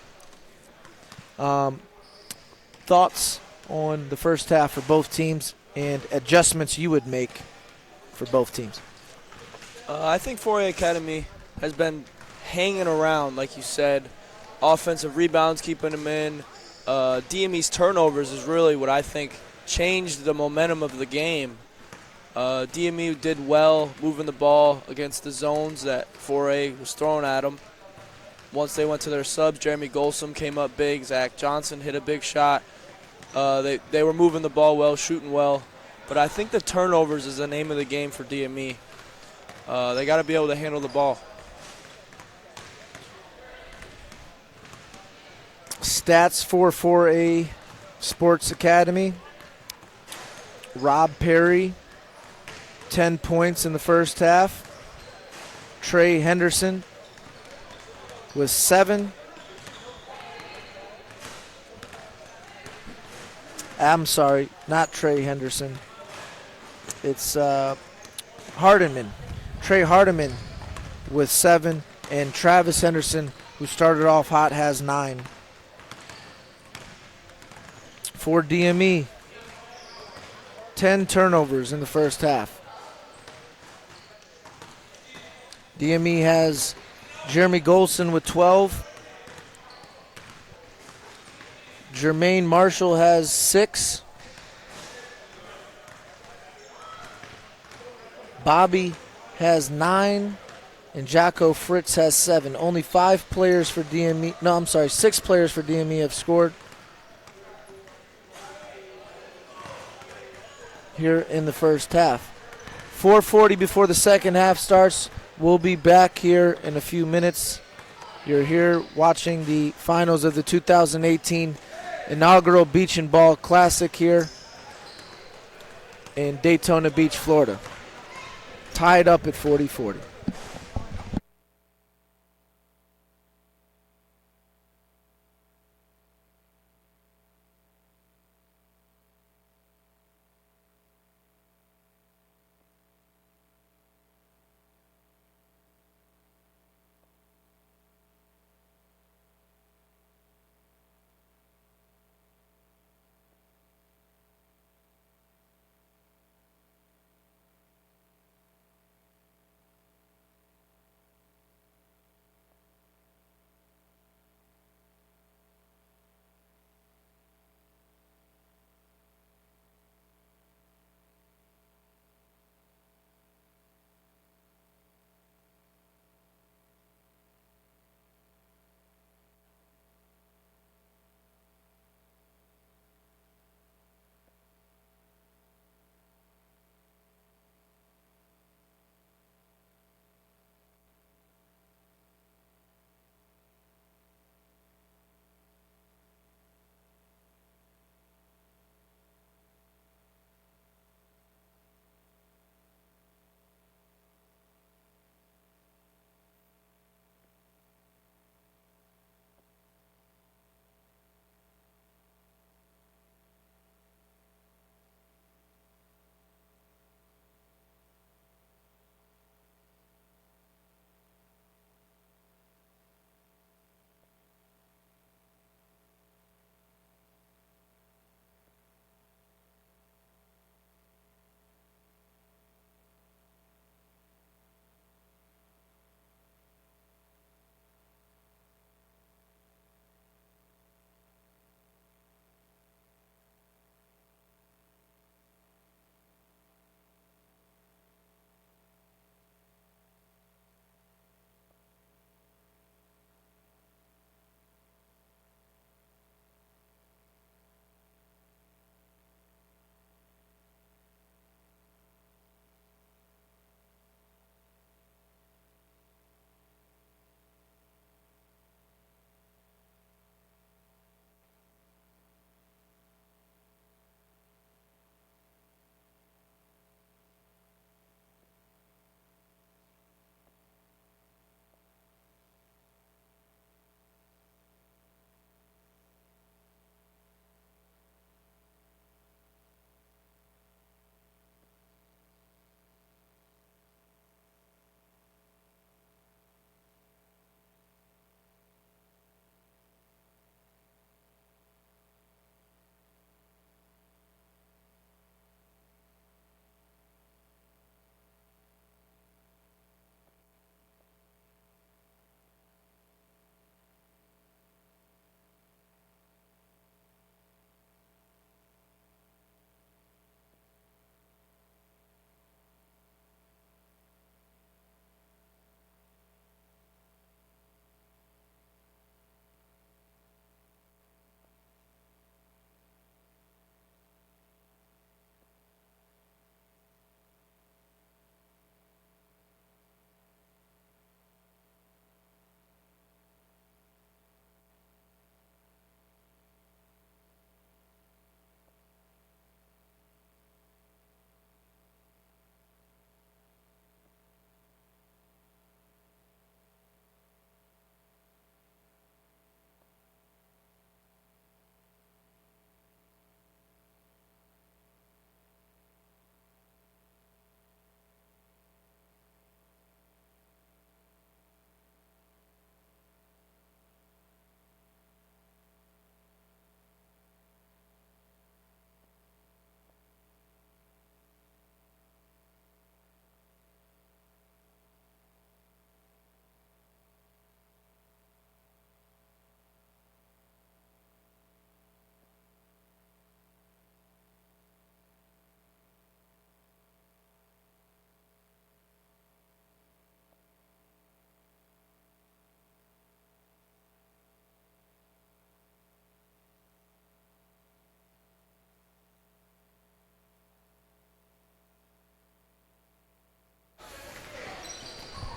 Thoughts on the first half for both teams and adjustments you would make for both teams? I think 4A Academy has been hanging around, like you said. Offensive rebounds, keeping them in. DME's turnovers is really what I think changed the momentum of the game. DME did well moving the ball against the zones that 4A was throwing at them. Once they went to their subs, Jeremy Golsom came up big. Zach Johnson hit a big shot. They were moving the ball well, shooting well. But I think the turnovers is the name of the game for DME. They got to be able to handle the ball. Stats for 4A Sports Academy. Rob Perry, 10 points in the first half. Trey Henderson with 7. I'm sorry, not Trey Henderson. It's Hardiman. Trey Hardiman with 7, and Travis Henderson, who started off hot, has 9. for DME. 10 turnovers in the first half. DME has Jeremy Golson with 12. Jermaine Marshall has 6. Bobby has 9. And Jocko Fritz has 7. Only 5 players for DME. No, I'm sorry, 6 players for DME have scored here in the first half. 4:40 before the second half starts. We'll be back here in a few minutes. You're here watching the finals of the 2018 inaugural Beach and Ball Classic here in Daytona Beach, Florida. Tied up at 40-40.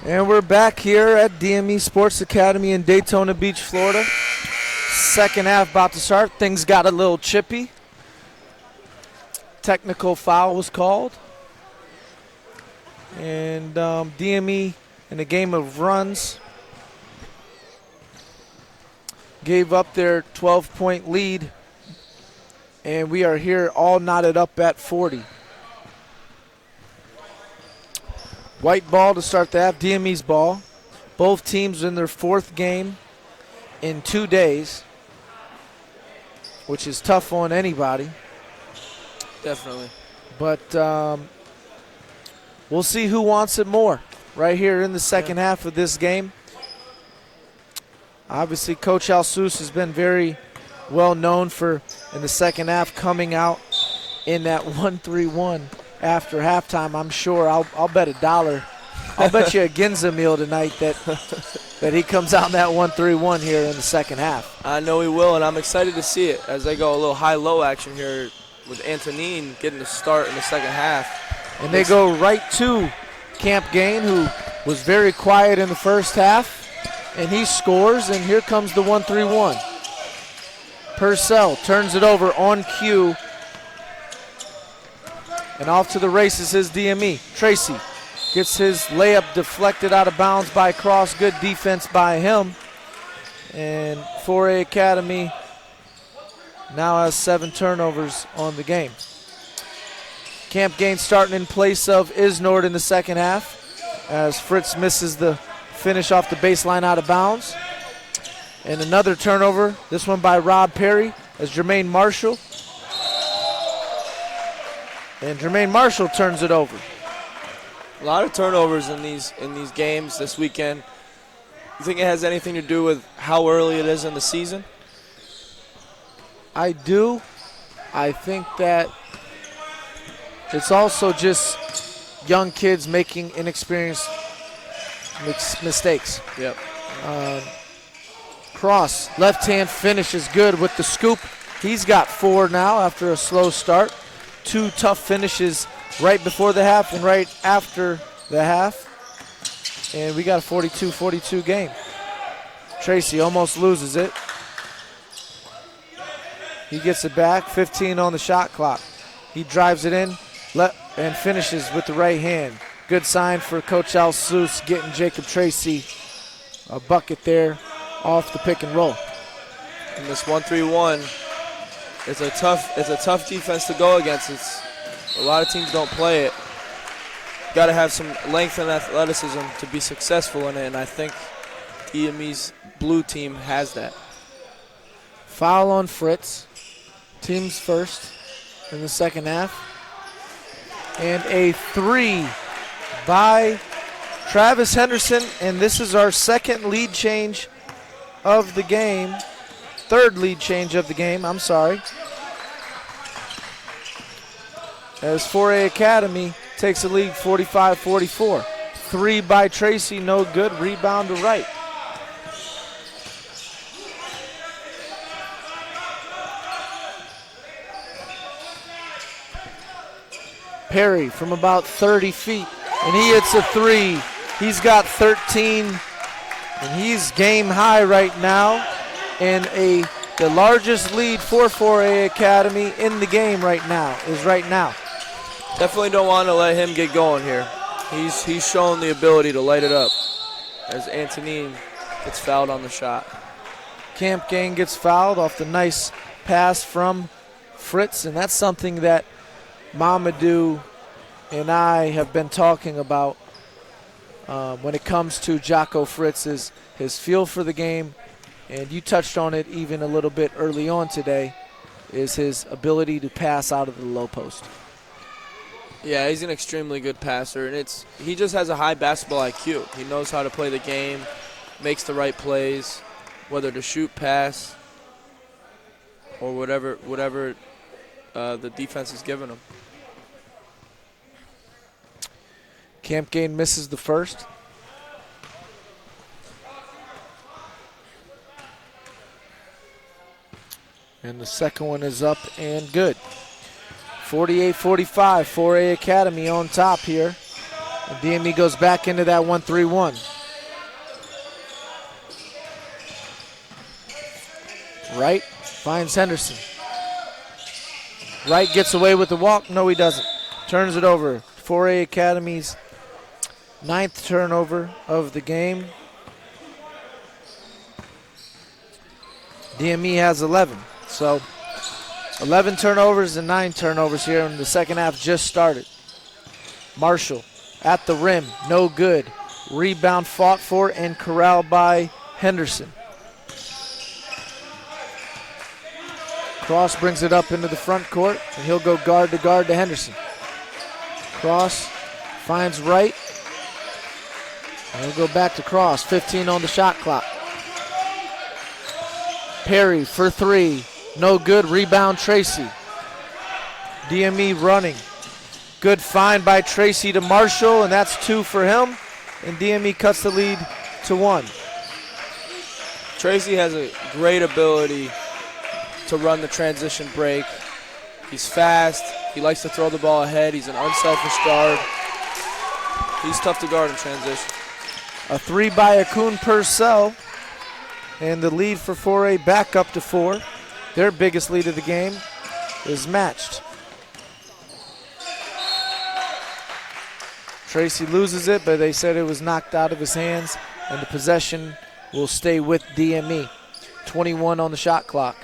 And we're back here at DME Sports Academy in Daytona Beach, Florida. Second half about to start. Things got a little chippy. Technical foul was called. And DME, in a game of runs, gave up their 12-point lead. And we are here all knotted up at 40. White ball to start the half, DME's ball. Both teams in their fourth game in 2 days, which is tough on anybody. Definitely. But we'll see who wants it more right here in the second half of this game. Obviously, Coach Alsus has been very well known for, in the second half, coming out in that 1-3-1 after halftime. I'm sure I'll bet $1. I'll bet you a Ginza meal tonight that he comes out in that 1-3-1 here in the second half. I know he will, and I'm excited to see it as they go a little high-low action here with Antonine getting the start in the second half. And they go right to Camp Gain, who was very quiet in the first half, and he scores, and here comes the 1-3-1. Purcell turns it over on cue, and off to the races is DME. Tracy gets his layup deflected out of bounds by Cross. Good defense by him. And 4A Academy now has 7 turnovers on the game. Camp Gain starting in place of Isnord in the second half as Fritz misses the finish off the baseline out of bounds. And another turnover, this one by Rob Perry as Jermaine Marshall. And Jermaine Marshall turns it over. A lot of turnovers in these games this weekend. You think it has anything to do with how early it is in the season? I do. I think that it's also just young kids making inexperienced mistakes. Yep. Cross, left hand finish is good with the scoop. He's got 4 now after a slow start. 2 tough finishes right before the half and right after the half. And we got a 42-42 game. Tracy almost loses it. He gets it back, 15 on the shot clock. He drives it in and finishes with the right hand. Good sign for Coach Alsus getting Jacob Tracy a bucket there off the pick and roll. And this 1-3-1, it's a tough defense to go against. A lot of teams don't play it. Got to have some length and athleticism to be successful in it, and I think DME's blue team has that. Foul on Fritz. Team's first in the second half. And a 3 by Travis Henderson, and this is our second lead change of the game. Third lead change of the game, I'm sorry. As 4A Academy takes the lead 45-44. 3 by Tracy, no good. Rebound to Wright. Perry from about 30 feet, and he hits a 3. He's got 13, and he's game high right now, and the largest lead for 4A Academy in the game right now is right now. Definitely don't want to let him get going here. He's shown the ability to light it up as Antonine gets fouled on the shot. Camp Gain gets fouled off the nice pass from Fritz, and that's something that Mamadou and I have been talking about when it comes to Jocko Fritz, is his feel for the game, and you touched on it even a little bit early on today, is his ability to pass out of the low post. Yeah, he's an extremely good passer, and he just has a high basketball IQ. He knows how to play the game, makes the right plays, whether to shoot, pass, or whatever the defense is giving him. Camp Gain misses the first. And the second one is up and good. 48-45, 4A Academy on top here And DME goes back into that 1-3-1. Wright finds Henderson. Wright gets away with the walk. No, he doesn't. Turns it over. 4A Academy's 9th turnover of the game. DME has 11. So 11 turnovers and 9 turnovers here, and the second half just started. Marshall at the rim, no good. Rebound fought for and corralled by Henderson. Cross brings it up into the front court, and he'll go guard to Henderson. Cross finds Wright. And he'll go back to Cross, 15 on the shot clock. Perry for 3, no good, rebound Tracy. DME running. Good find by Tracy to Marshall, and that's 2 for him. And DME cuts the lead to 1. Tracy has a great ability to run the transition break. He's fast. He likes to throw the ball ahead. He's an unselfish guard. He's tough to guard in transition. A 3 by Akun Purcell. And the lead for 4A back up to 4. Their biggest lead of the game is matched. Tracy loses it, but they said it was knocked out of his hands, and the possession will stay with DME. 21 on the shot clock.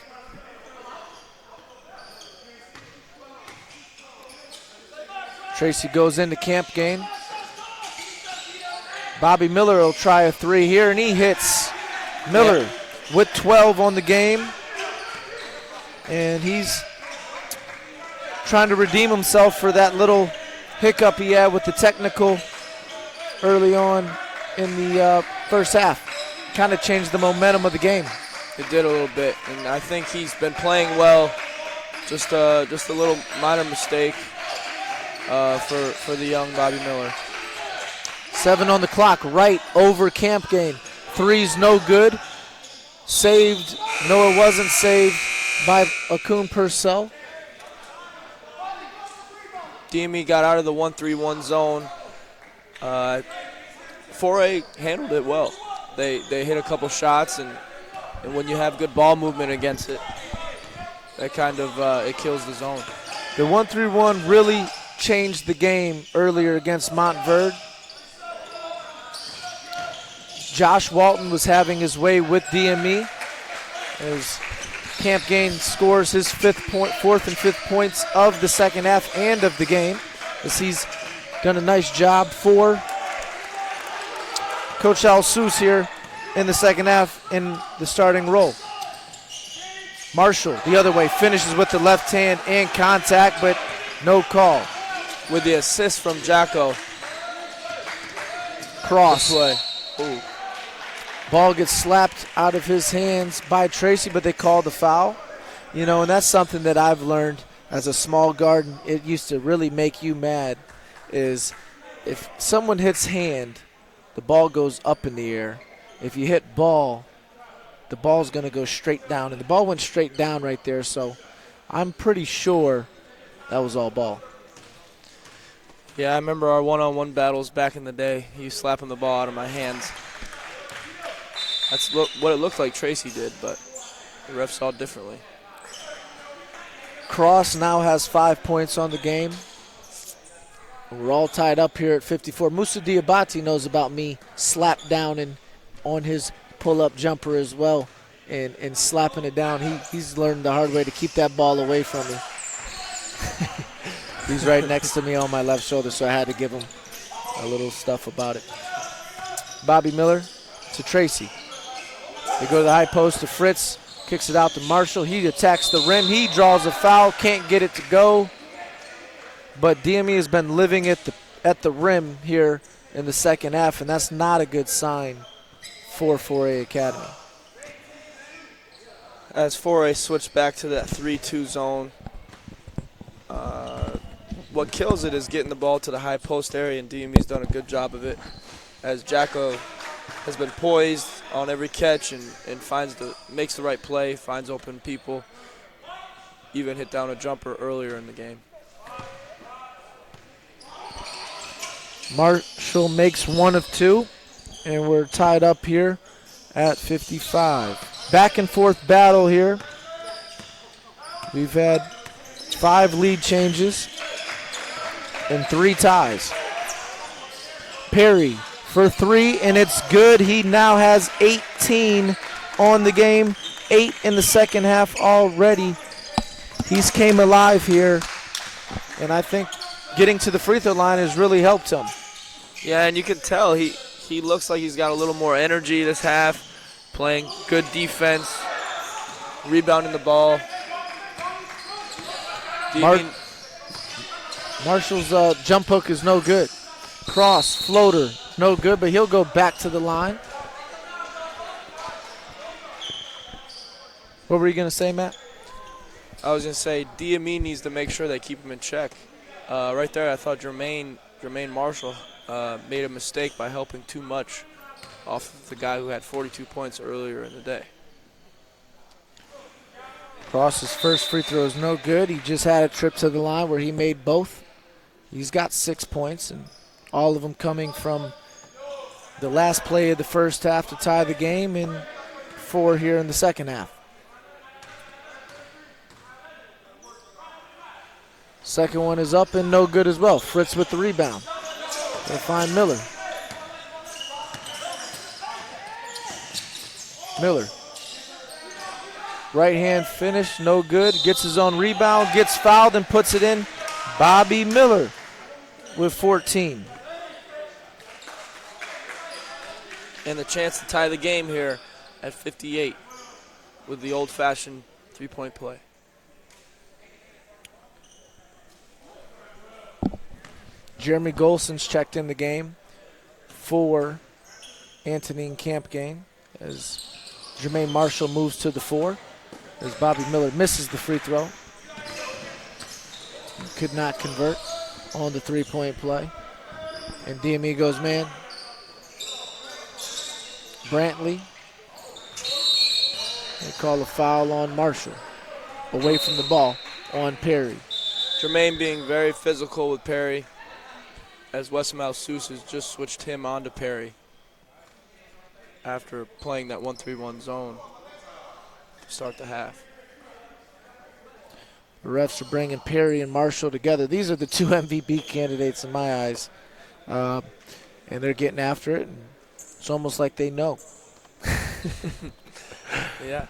Tracy goes into camp game. Bobby Miller will try a 3 here, and he hits. Miller with 12 on the game, and he's trying to redeem himself for that little hiccup he had with the technical early on in the first half. Kind of changed the momentum of the game. It did a little bit, and I think he's been playing well. Just a little minor mistake for the young Bobby Miller. 7 on the clock, right over camp game. 3's no good. Saved, no it wasn't saved by Akun Purcell. DME got out of the 1-3-1 zone. 4A handled it well. They hit a couple shots, and when you have good ball movement against it, that kind of it kills the zone. The 1-3-1 really changed the game earlier against Montverde. Josh Walton was having his way with DME as Camp Gain scores his 4th and 5th points of the second half and of the game, as he's done a nice job for Coach Al Seuss here in the second half in the starting role. Marshall, the other way, finishes with the left hand and contact, but no call. With the assist from Jacko. Cross. Play. Ooh. Ball gets slapped out of his hands by Tracy, but they call the foul. You know, and that's something that I've learned as a small guard. It used to really make you mad, is if someone hits hand, the ball goes up in the air. If you hit ball, the ball's going to go straight down. And the ball went straight down right there, so I'm pretty sure that was all ball. Yeah, I remember our one-on-one battles back in the day. He was slapping the ball out of my hands. That's what it looked like Tracy did, but the ref saw it differently. Cross now has 5 points on the game. We're all tied up here at 54. Musa Diabate knows about me slap down and on his pull-up jumper as well, and slapping it down. He's learned the hard way to keep that ball away from me. He's right next to me on my left shoulder, so I had to give him a little stuff about it. Bobby Miller to Tracy. They go to the high post to Fritz, kicks it out to Marshall. He attacks the rim. He draws a foul, can't get it to go. But DME has been living at the rim here in the second half, and that's not a good sign for 4A Academy. As 4A switch back to that 3-2 zone, what kills it is getting the ball to the high post area, and DME's done a good job of it, as Jacko has been poised on every catch and makes the right play, finds open people, even hit down a jumper earlier in the game. Marshall makes one of two, and we're tied up here at 55. Back and forth battle here. We've had 5 lead changes and 3 ties. Perry for 3, and it's good. He now has 18 on the game, 8 in the second half already. He's came alive here, and I think getting to the free throw line has really helped him. Yeah, and you can tell he looks like he's got a little more energy this half, playing good defense, rebounding the ball. Marshall's jump hook is no good. Cross, floater, no good, but he'll go back to the line. What were you going to say, Matt? I was going to say Dme needs to make sure they keep him in check. Right there, I thought Jermaine Marshall made a mistake by helping too much off of the guy who had 42 points earlier in the day. Cross's first free throw is no good. He just had a trip to the line where he made both. He's got 6 points, and all of them coming from the last play of the first half to tie the game, and 4 here in the second half. Second one is up and no good as well. Fritz with the rebound. They'll find Miller. Miller. Right hand finish, no good. Gets his own rebound, gets fouled and puts it in. Bobby Miller with 14. And the chance to tie the game here at 58 with the old-fashioned three-point play. Jeremy Golson's checked in the game for Anthony Campgain as Jermaine Marshall moves to the 4. As Bobby Miller misses the free throw. Could not convert on the three-point play. And Dme goes man. Brantley. They call a foul on Marshall. Away from the ball on Perry. Jermaine being very physical with Perry, as Wesam Al-Sus has just switched him onto Perry after playing that 1-3-1 zone to start the half. The refs are bringing Perry and Marshall together. These are the 2 MVP candidates in my eyes. And they're getting after it. And it's almost like they know. Yeah.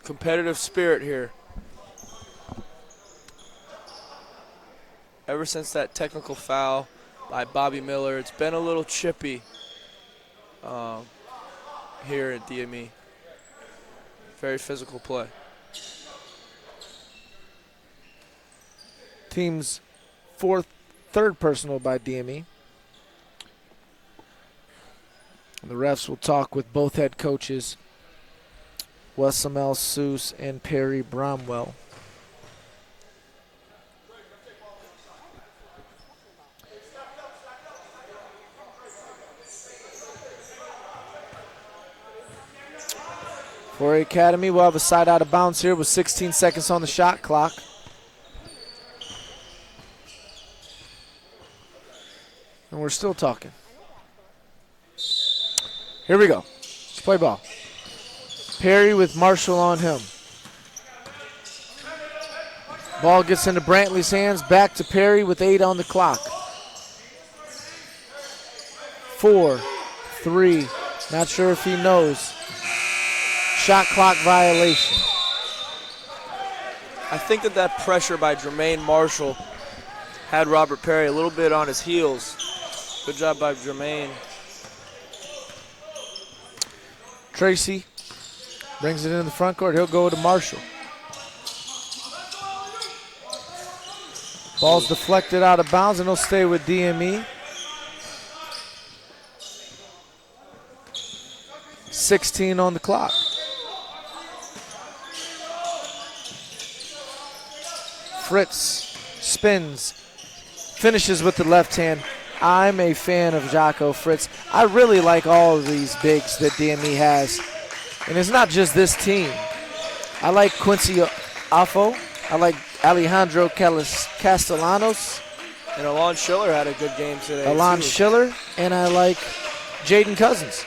Competitive spirit here. Ever since that technical foul by Bobby Miller, it's been a little chippy here at Dme. Very physical play. Team's third personal by Dme. And the refs will talk with both head coaches, Wesam Al-Sus and Perry Bromwell. For Academy, we'll have a side out of bounds here with 16 seconds on the shot clock. And we're still talking. Here we go. Let's play ball. Perry with Marshall on him. Ball gets into Brantley's hands. Back to Perry with 8 on the clock. 4, 3. Not sure if he knows. Shot clock violation. I think that pressure by Jermaine Marshall had Robert Perry a little bit on his heels. Good job by Jermaine. Tracy brings it in the front court. He'll go to Marshall. Ball's deflected out of bounds, and he'll stay with Dme. 16 on the clock. Fritz spins, finishes with the left hand. I'm a fan of Jocko Fritz. I really like all of these bigs that Dme has. And it's not just this team. I like Quincy Afo. I like Alejandro Castellanos. And Alon Schiller had a good game today. Alon Schiller, and I like Jaden Cousins.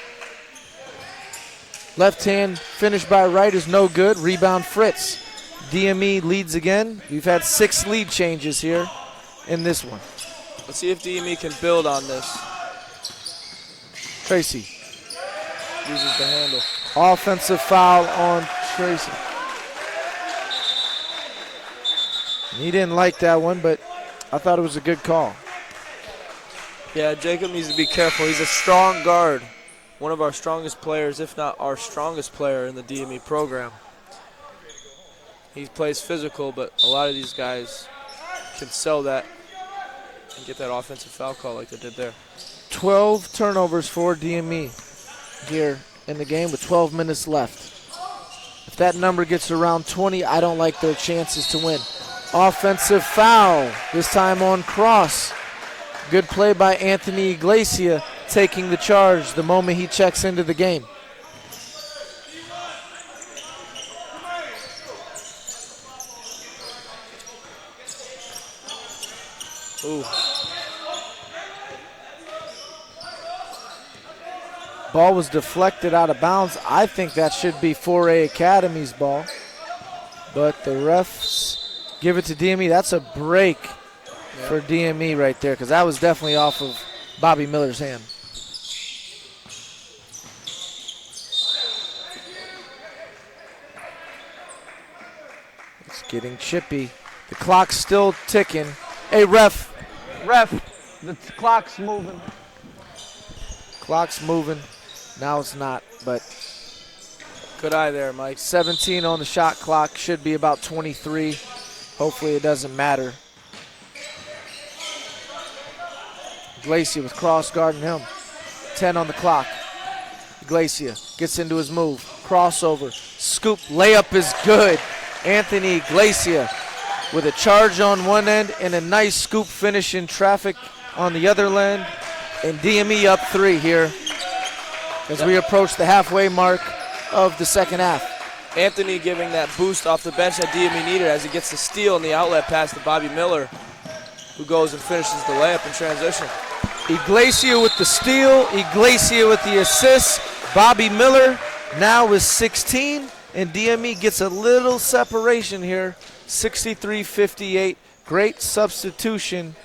Left hand finish by right is no good. Rebound Fritz. DME leads again. We've had 6 lead changes here in this one. Let's see if DME can build on this. Tracy. Uses the handle. Offensive foul on Tracy. He didn't like that one, but I thought it was a good call. Yeah, Jacob needs to be careful. He's a strong guard. One of our strongest players, if not our strongest player in the DME program. He plays physical, but a lot of these guys can sell that and get that offensive foul call like they did there. 12 turnovers for DME here in the game with 12 minutes left. If that number gets around 20, I don't like their chances to win. Offensive foul, this time on Cross. Good play by Anthony Iglesias, taking the charge the moment he checks into the game. Ooh. Ball was deflected out of bounds. I think that should be 4A Academy's ball. But the refs give it to DME. That's a break for DME right there, because that was definitely off of Bobby Miller's hand. It's getting chippy. The clock's still ticking. Hey, ref, the clock's moving. Clock's moving. Now it's not, but good eye there, Mike. 17 on the shot clock. Should be about 23. Hopefully it doesn't matter. Iglesias with cross guarding him. 10 on the clock. Iglesias gets into his move. Crossover. Scoop. Layup is good. Anthony Iglesias with a charge on one end and a nice scoop finish in traffic on the other end. And DME up 3 here as we approach the halfway mark of the second half. Anthony giving that boost off the bench that DME needed as he gets the steal in the outlet pass to Bobby Miller, who goes and finishes the layup in transition. Iglesias with the steal, Iglesias with the assist. Bobby Miller now with 16, and DME gets a little separation here, 63-58. Great substitution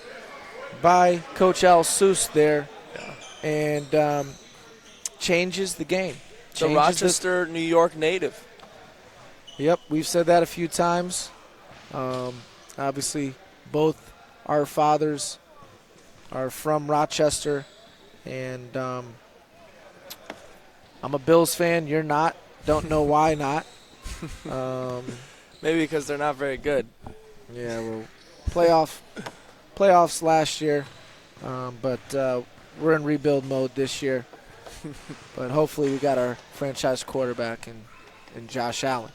by Coach Al Seuss there, and changes the game. The Rochester, New York native. Yep, we've said that a few times. Obviously, both our fathers are from Rochester, and I'm a Bills fan. You're not. Don't know why not. Maybe because they're not very good. Yeah, well, playoffs last year, but we're in rebuild mode this year. But hopefully we got our franchise quarterback in Josh Allen.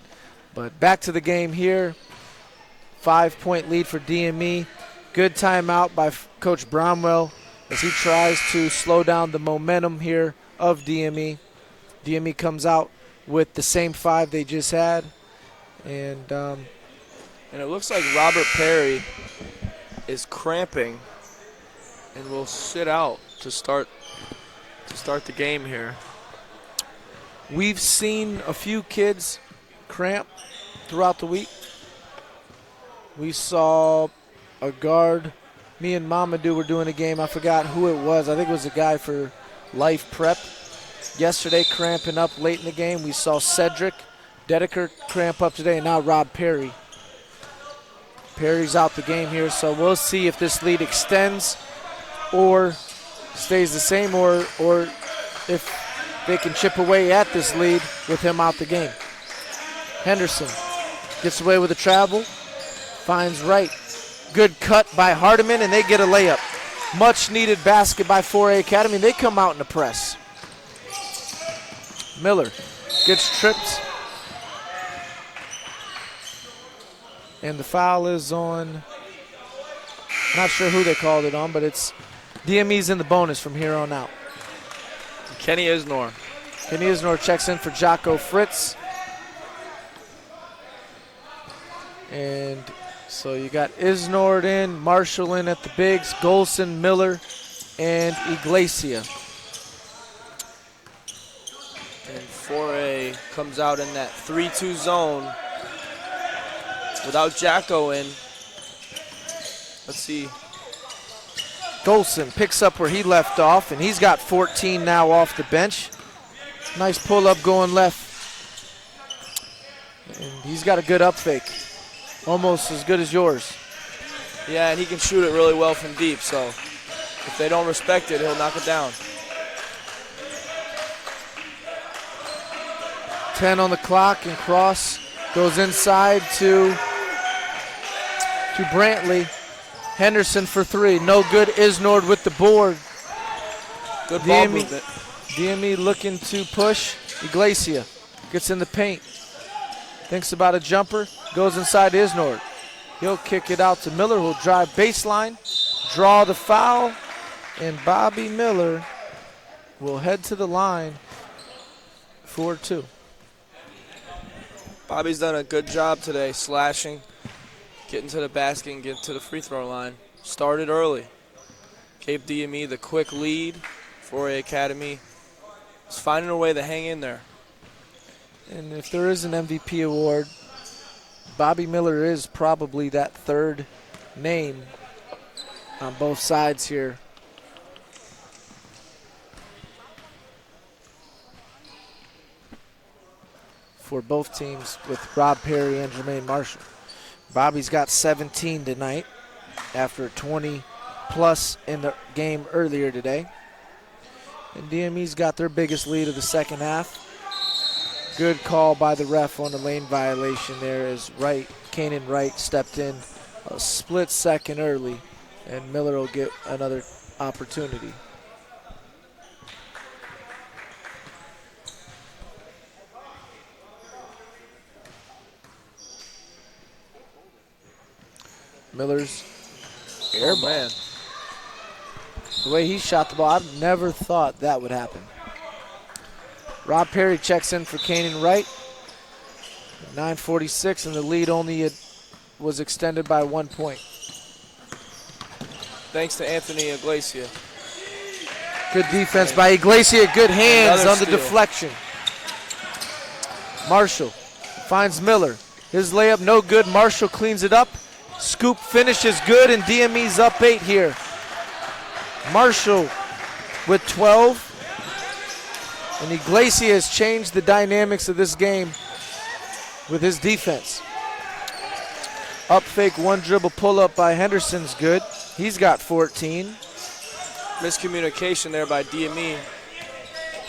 But back to the game here. 5-point lead for DME. Good timeout by Coach Bromwell as he tries to slow down the momentum here of DME. DME comes out with the same 5 they just had. And it looks like Robert Perry is cramping and will sit out to start the game here. We've seen a few kids cramp throughout the week. We saw a guard. Me and Mamadou were doing a game. I forgot who it was. I think it was a guy for Life Prep. Yesterday, cramping up late in the game. We saw Cedric Dedeker cramp up today, and now Rob Perry. Perry's out the game here, so we'll see if this lead extends or stays the same, or if they can chip away at this lead with him out the game. Henderson gets away with the travel, finds Wright. Good cut by Hardiman, and they get a layup. Much needed basket by 4A Academy. They come out in the press. Miller gets tripped. And the foul is on, not sure who they called it on, but it's DME's in the bonus from here on out. Kenny Isnor. Kenny Isnor checks in for Jocko Fritz. And So you got Isnord in, Marshall in at the bigs, Golson, Miller, and Iglesia. And 4A comes out in that 3-2 zone without Jacko in. Let's see. Golson picks up where he left off, and he's got 14 now off the bench. Nice pull-up going left. And he's got a good up fake, almost as good as yours. Yeah, and he can shoot it really well from deep, so if they don't respect it, he'll knock it down. 10 on the clock, and Cross goes inside to Brantley. Henderson for three, no good. Isnord with the board. Good ball movement. Dme looking to push. Iglesia gets in the paint. Thinks about a jumper, goes inside Isnord. He'll kick it out to Miller, who'll drive baseline, draw the foul, and Bobby Miller will head to the line for 2. Bobby's done a good job today, slashing, getting to the basket and getting to the free throw line. Started early. Gave Dme the quick lead. 4A Academy is finding a way to hang in there. And if there is an MVP award, Bobby Miller is probably that third name on both sides here. For both teams with Rob Perry and Jermaine Marshall. Bobby's got 17 tonight after 20 plus in the game earlier today. And DME's got their biggest lead of the second half. Good call by the ref on the lane violation there as Kanan Wright stepped in a split second early, and Miller will get another opportunity. Miller's air ball. Man. The way he shot the ball, I've never thought that would happen. Rob Perry checks in for Kanan Wright. 9:46, and the lead only was extended by 1 point. Thanks to Anthony Iglesia. Good defense by Iglesia. Good hands Another on the steal. deflection. Marshall finds Miller. His layup no good. Marshall cleans it up. Scoop finish is good, and DME's up 8 here. Marshall with 12. And Iglesia has changed the dynamics of this game with his defense. Up fake, one dribble pull up by Henderson's good. He's got 14. Miscommunication there by DME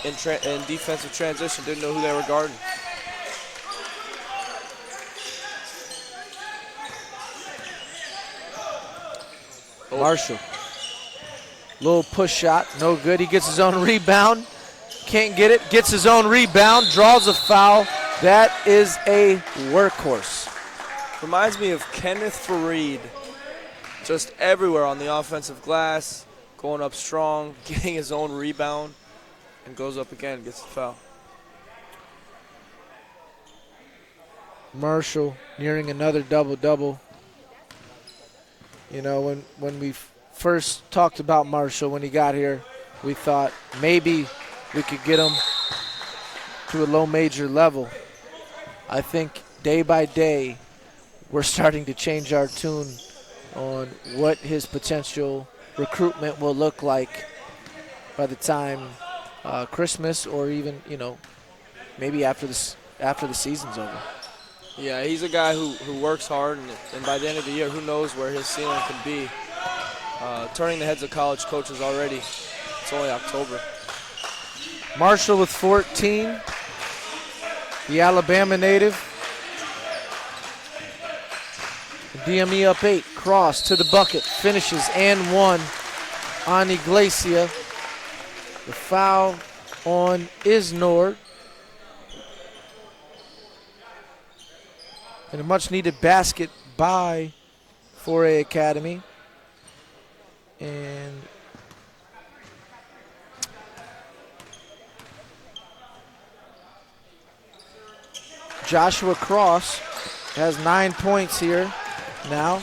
in defensive transition. Didn't know who they were guarding. Marshall. Little push shot, no good. He gets his own rebound. Can't get it, gets his own rebound, draws a foul. That is a workhorse. Reminds me of Kenneth Fareed. Just everywhere on the offensive glass, going up strong, getting his own rebound, and goes up again and gets the foul. Marshall nearing another double-double. You know, when we first talked about Marshall when he got here, we thought maybe we could get him to a low major level. I think day by day we're starting to change our tune on what his potential recruitment will look like by the time Christmas, or even, you know, maybe after the season's over. Yeah, he's a guy who works hard, and by the end of the year, who knows where his ceiling could be. Turning the heads of college coaches already. It's only October. Marshall with 14, the Alabama native. DME up 8, cross to the bucket, finishes and one on Iglesia. The foul on Isnord. And a much needed basket by 4A Academy. And Joshua Cross has 9 points here Now,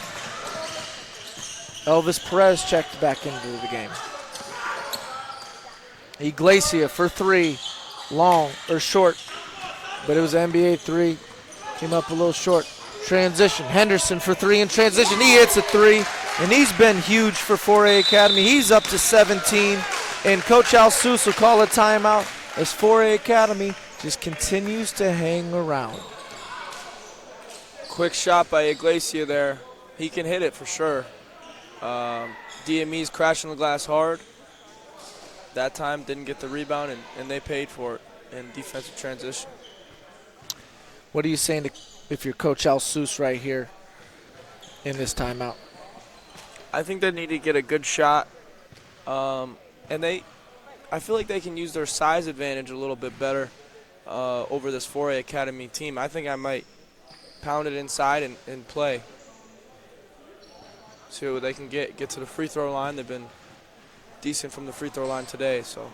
Elvis Perez checked back into the game. Iglesia for three, long or short, but it was an NBA three. Came up a little short. Transition, Henderson for three in transition. He hits a three, and he's been huge for 4A Academy. He's up to 17, and Coach Alsus will call a timeout as 4A Academy just continues to hang around. Quick shot by Iglesia there. He can hit it for sure. DME's crashing the glass hard. That time didn't get the rebound, and they paid for it in defensive transition. What are you saying if you're Coach Alsus right here in this timeout? I think they need to get a good shot, and I feel like they can use their size advantage a little bit better over this 4A Academy team. I think I might pound it inside and play. See what they can get to the free throw line. They've been decent from the free throw line today. So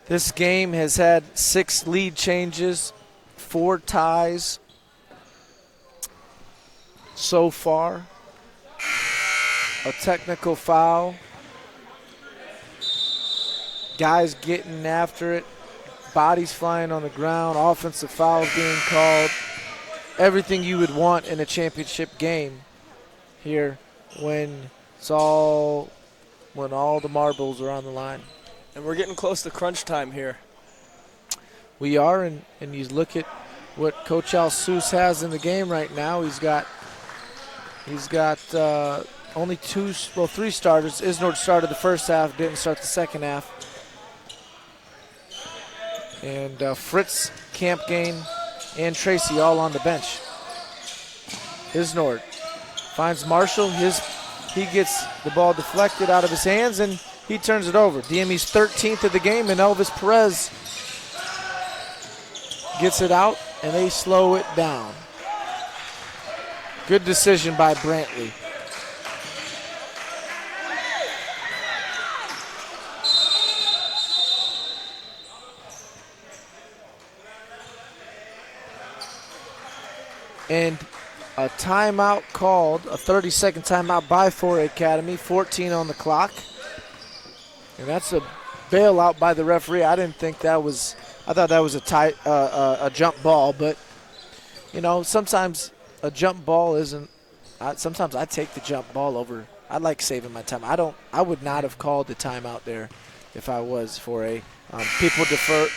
this game has had 6 lead changes, 4 ties so far. A technical foul. Guys getting after it. Bodies flying on the ground. Offensive fouls being called. Everything you would want in a championship game here when all the marbles are on the line. And we're getting close to crunch time here. We are, and you look at what Coach Alsus has in the game right now. He's got only 3 starters. Isnord started the first half, didn't start the second half. And Fritz, Campgain, and Tracy all on the bench. Isnord finds Marshall. He gets the ball deflected out of his hands, and he turns it over. DME's 13th of the game, and Elvis Perez gets it out, and they slow it down. Good decision by Brantley. And a timeout called, a 30-second timeout by 4A Academy, 14 on the clock. And that's a bailout by the referee. I thought that was a jump ball, but sometimes a jump ball isn't. Sometimes I take the jump ball over. I like saving my time. I would not have called the timeout there if I was 4A. People defer,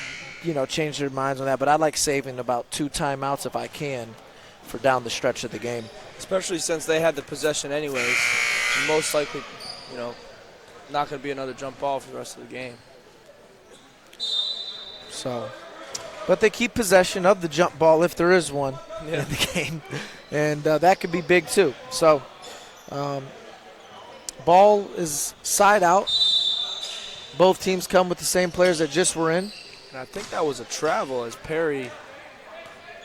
change their minds on that, but I like saving about 2 timeouts if I can for down the stretch of the game. Especially since they had the possession anyways. Most likely, not going to be another jump ball for the rest of the game. So, but they keep possession of the jump ball if there is one in the game. And that could be big too. So, ball is side out. Both teams come with the same players that just were in. And I think that was a travel as Perry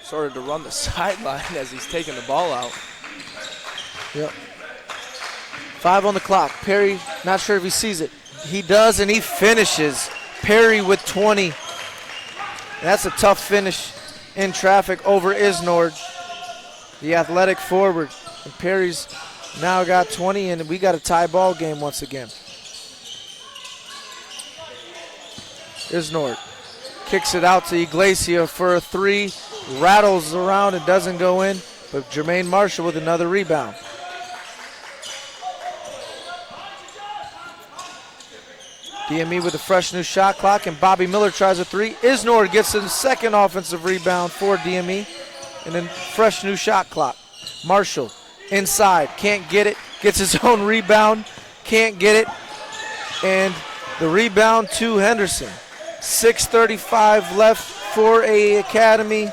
started to run the sideline as he's taking the ball out. Yep. 5 on the clock. Perry, not sure if he sees it. He does, and he finishes. Perry with 20. That's a tough finish in traffic over Isnord, the athletic forward. And Perry's now got 20, and we got a tie ball game once again. Isnord kicks it out to Iglesia for a 3. Rattles around and doesn't go in, but Jermaine Marshall with another rebound. DME with a fresh new shot clock, and Bobby Miller tries a 3. Isnord gets a second offensive rebound for DME, and then fresh new shot clock. Marshall inside, can't get it, gets his own rebound, can't get it, and the rebound to Henderson. 6:35 left for a Academy.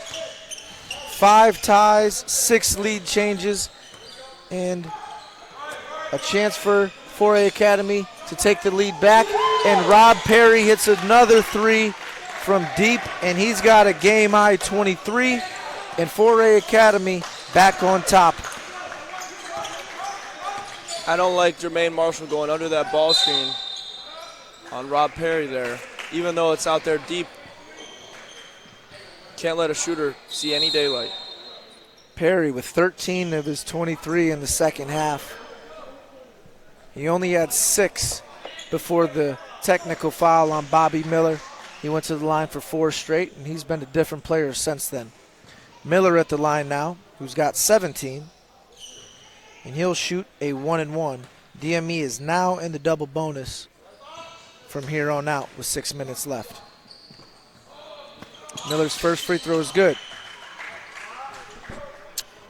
5 ties, 6 lead changes, and a chance for 4A Academy to take the lead back. And Rob Perry hits another 3 from deep, and he's got a game-high 23. And 4A Academy back on top. I don't like Jermaine Marshall going under that ball screen on Rob Perry there. Even though it's out there deep, can't let a shooter see any daylight. Perry with 13 of his 23 in the second half. He only had 6 before the technical foul on Bobby Miller. He went to the line for 4 straight, and he's been a different player since then. Miller at the line now, who's got 17, and he'll shoot a 1-and-1. DME is now in the double bonus from here on out with 6 minutes left. Miller's first free throw is good.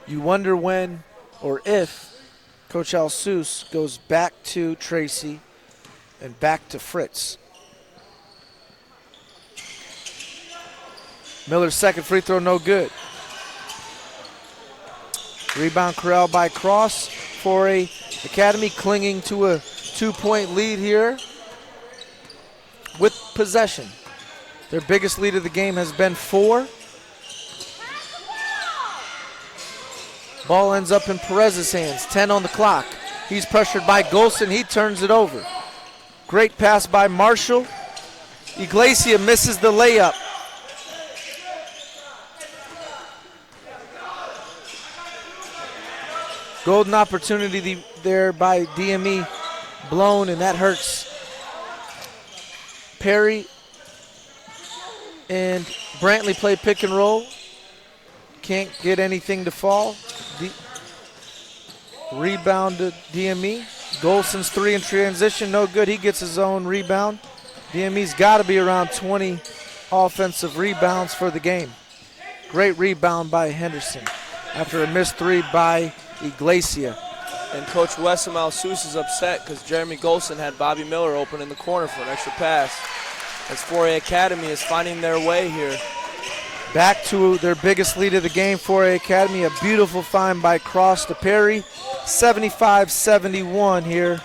You wonder when or if Coach Alsous goes back to Tracy and back to Fritz. Miller's second free throw, no good. Rebound corralled by Cross. 4A Academy clinging to a 2-point lead here with possession. Their biggest lead of the game has been 4. Ball ends up in Perez's hands, 10 on the clock. He's pressured by Golson, he turns it over. Great pass by Marshall. Iglesia misses the layup. Golden opportunity there by DME, blown, and that hurts. Perry and Brantley play pick and roll. Can't get anything to fall. Rebound to DME. Golson's 3 in transition, no good. He gets his own rebound. DME's got to be around 20 offensive rebounds for the game. Great rebound by Henderson after a missed 3 by Iglesia. And Coach Wessam Alsous is upset because Jeremy Golson had Bobby Miller open in the corner for an extra pass. As 4A Academy is finding their way here. Back to their biggest lead of the game, 4A Academy. A beautiful find by Cross to Perry. 75-71 here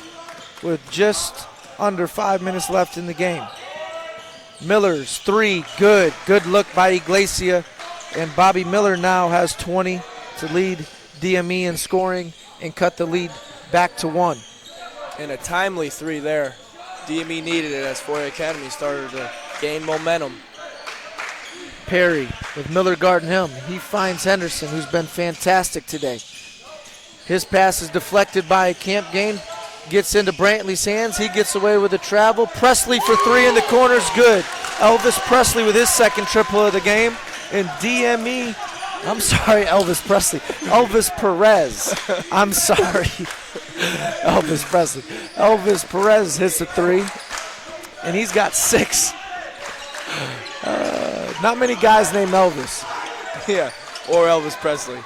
with just under 5 minutes left in the game. Miller's 3, good. Good look by Iglesia. And Bobby Miller now has 20 to lead DME in scoring and cut the lead back to 1. And a timely 3 there. DME needed it as 4A Academy started to gain momentum. Perry with Miller guarding him. He finds Henderson, who's been fantastic today. His pass is deflected by Camp Gain. Gets into Brantley's hands. He gets away with a travel. Presley for 3 in the corner's good. Elvis Presley with his second triple of the game. And DME, I'm sorry, Elvis Presley. Elvis Perez. I'm sorry. Elvis Presley. Elvis Perez hits a 3. And he's got 6. Not many guys named Elvis. Yeah, or Elvis Presley.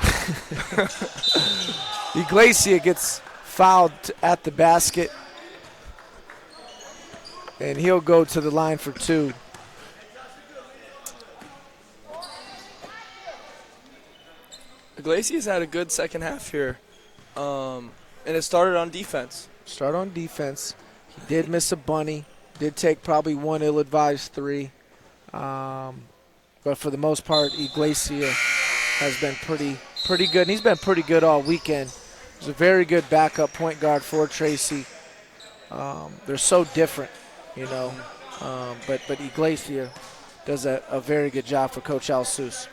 Iglesia gets fouled at the basket. And he'll go to the line for 2. Iglesias had a good second half here. And it started on defense. Start on defense. He did miss a bunny. Did take probably one ill-advised 3. But for the most part, Iglesia has been pretty good. And he's been pretty good all weekend. He's a very good backup point guard for Tracy. They're so different, you know. But Iglesia does a very good job for Coach Alsous.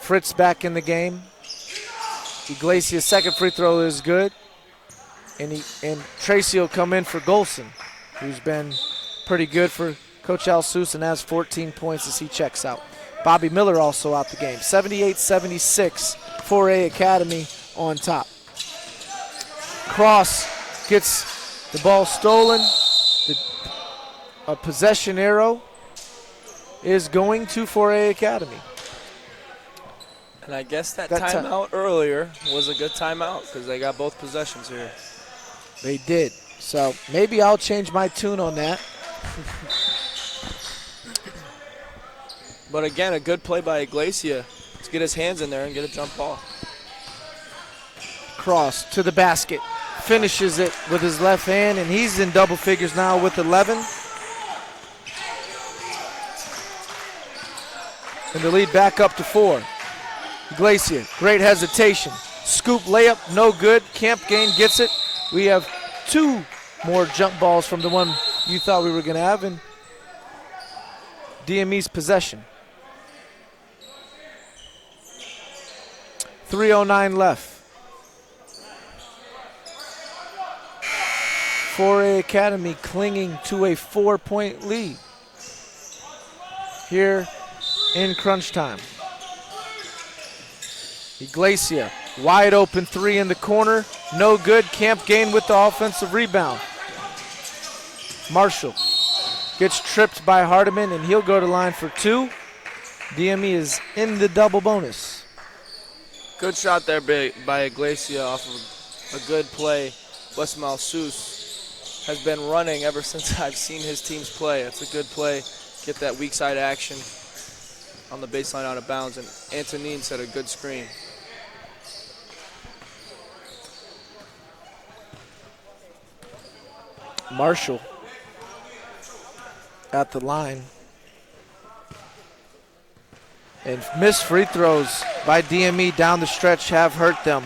Fritz back in the game. Iglesia's second free throw is good. And Tracy will come in for Golson, who's been pretty good for Coach Alsous and has 14 points as he checks out. Bobby Miller also out the game. 78-76, 4A Academy on top. Cross gets the ball stolen. A possession arrow is going to 4A Academy. And I guess that timeout earlier was a good timeout because they got both possessions here. They did. So maybe I'll change my tune on that. But again, a good play by Iglesia to get his hands in there and get a jump ball. Cross to the basket. Finishes it with his left hand, and he's in double figures now with 11. And the lead back up to 4. Iglesia, great hesitation. Scoop layup, no good. Camp Gain gets it. We have 2 more jump balls from the one you thought we were going to have, and DME's possession. 3:09 left. 4A Academy clinging to a 4-point lead here in crunch time. Iglesia, wide open three in the corner. No good. Camp Gain with the offensive rebound. Marshall gets tripped by Hardiman, and he'll go to line for two. DME is in the double bonus. Good shot there by Iglesia off of a good play. Wes Malsus has been running ever since I've seen his teams play. It's a good play. Get that weak side action on the baseline out of bounds, and Antonin set a good screen. Marshall at the line. And missed free throws by DME down the stretch have hurt them.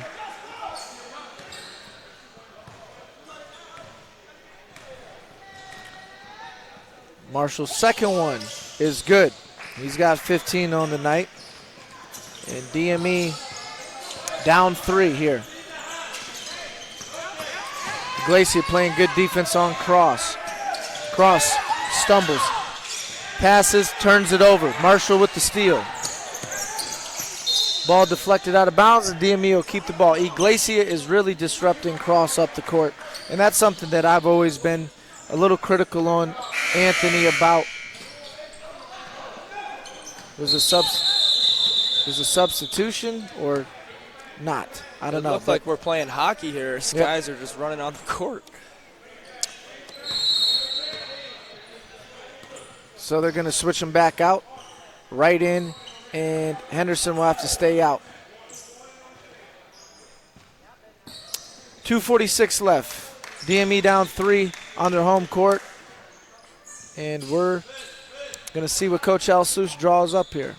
Marshall's second one is good. He's got 15 on the night. And DME down three here. Iglesia playing good defense on Cross. Cross stumbles, passes, turns it over. Marshall with the steal. Ball deflected out of bounds, and DME will keep the ball. Iglesia is really disrupting Cross up the court, and that's something that I've always been a little critical on Anthony about. Was a substitution or not? I don't know. It looks like we're playing hockey here. These guys are just running on the court. So they're going to switch him back out, right in, and Henderson will have to stay out. 2:46 left. DME down three on their home court. And we're going to see what Coach Alsus draws up here.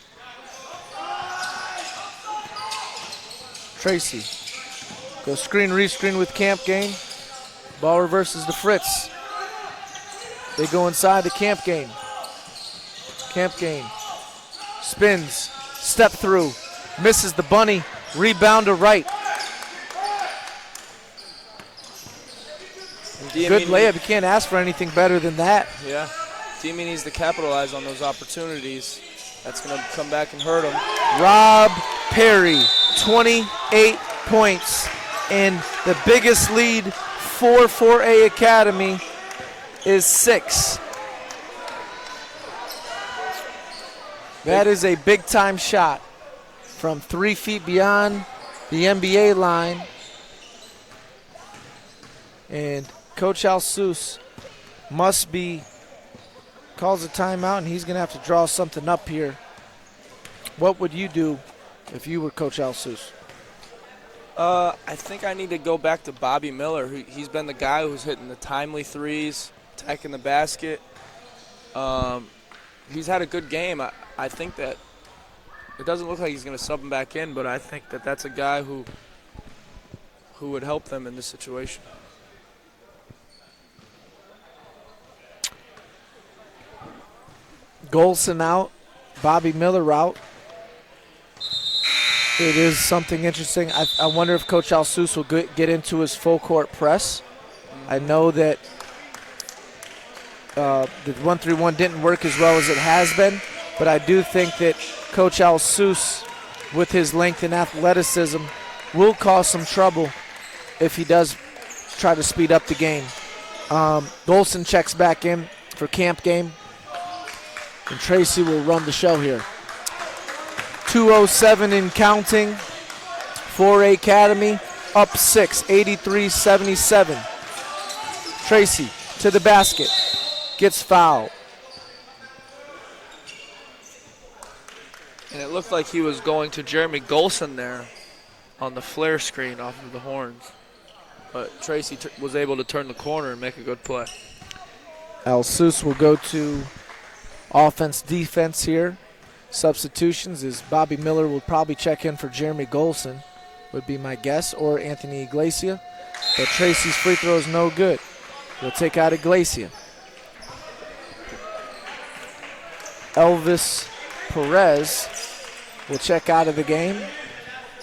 Tracy goes screen, rescreen with Camp Gain. Ball reverses to Fritz. They go inside to Camp Gain. Camp Gain spins, step through, misses the bunny, rebound to right. Good layup. You can't ask for anything better than that. Yeah. DME needs to capitalize on those opportunities. That's going to come back and hurt him. Rob Perry, 28 points, and the biggest lead for 4A Academy is 6. That is a big-time shot from 3 feet beyond the NBA line. And Coach Alsus calls a timeout, and he's going to have to draw something up here. What would you do if you were Coach Alsus? I think I need to go back to Bobby Miller. He's been the guy who's hitting the timely threes, attacking the basket. He's had a good game. I think that it doesn't look like he's going to sub him back in, but I think that that's a guy who would help them in this situation. Golson out, Bobby Miller out. It is something interesting. I wonder if Coach Alsus will get into his full court press. I know that the 1-3-1 didn't work as well as it has been, but I do think that Coach Alsus, with his length and athleticism, will cause some trouble if he does try to speed up the game. Golson checks back in for Camp Game, and Tracy will run the show here. 2:07 in counting. 4A Academy up 6, 83-77. Tracy to the basket, gets fouled. And it looked like he was going to Jeremy Golson there on the flare screen off of the horns. But Tracy was able to turn the corner and make a good play. Alsus will go to offense, defense here. Substitutions is Bobby Miller will probably check in for Jeremy Golson, would be my guess, or Anthony Iglesia. But Tracy's free throw is no good. He'll take out Iglesia. Elvis Perez will check out of the game.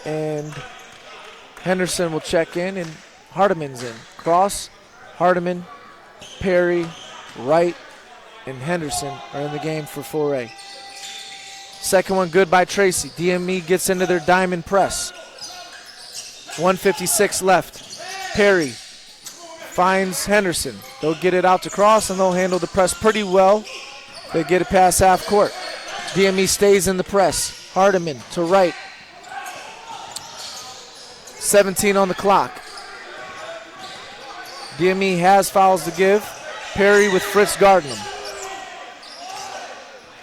And Henderson will check in, and Hardiman's in. Cross, Hardiman, Perry, Wright, and Henderson are in the game for 4A. Second one good by Tracy. DME gets into their diamond press. 1:56 left. Perry finds Henderson. They'll get it out to Cross, and they'll handle the press pretty well. They get it past half court. DME stays in the press. Hardiman to Wright. 17 on the clock. DME has fouls to give. Perry with Fritz guarding him.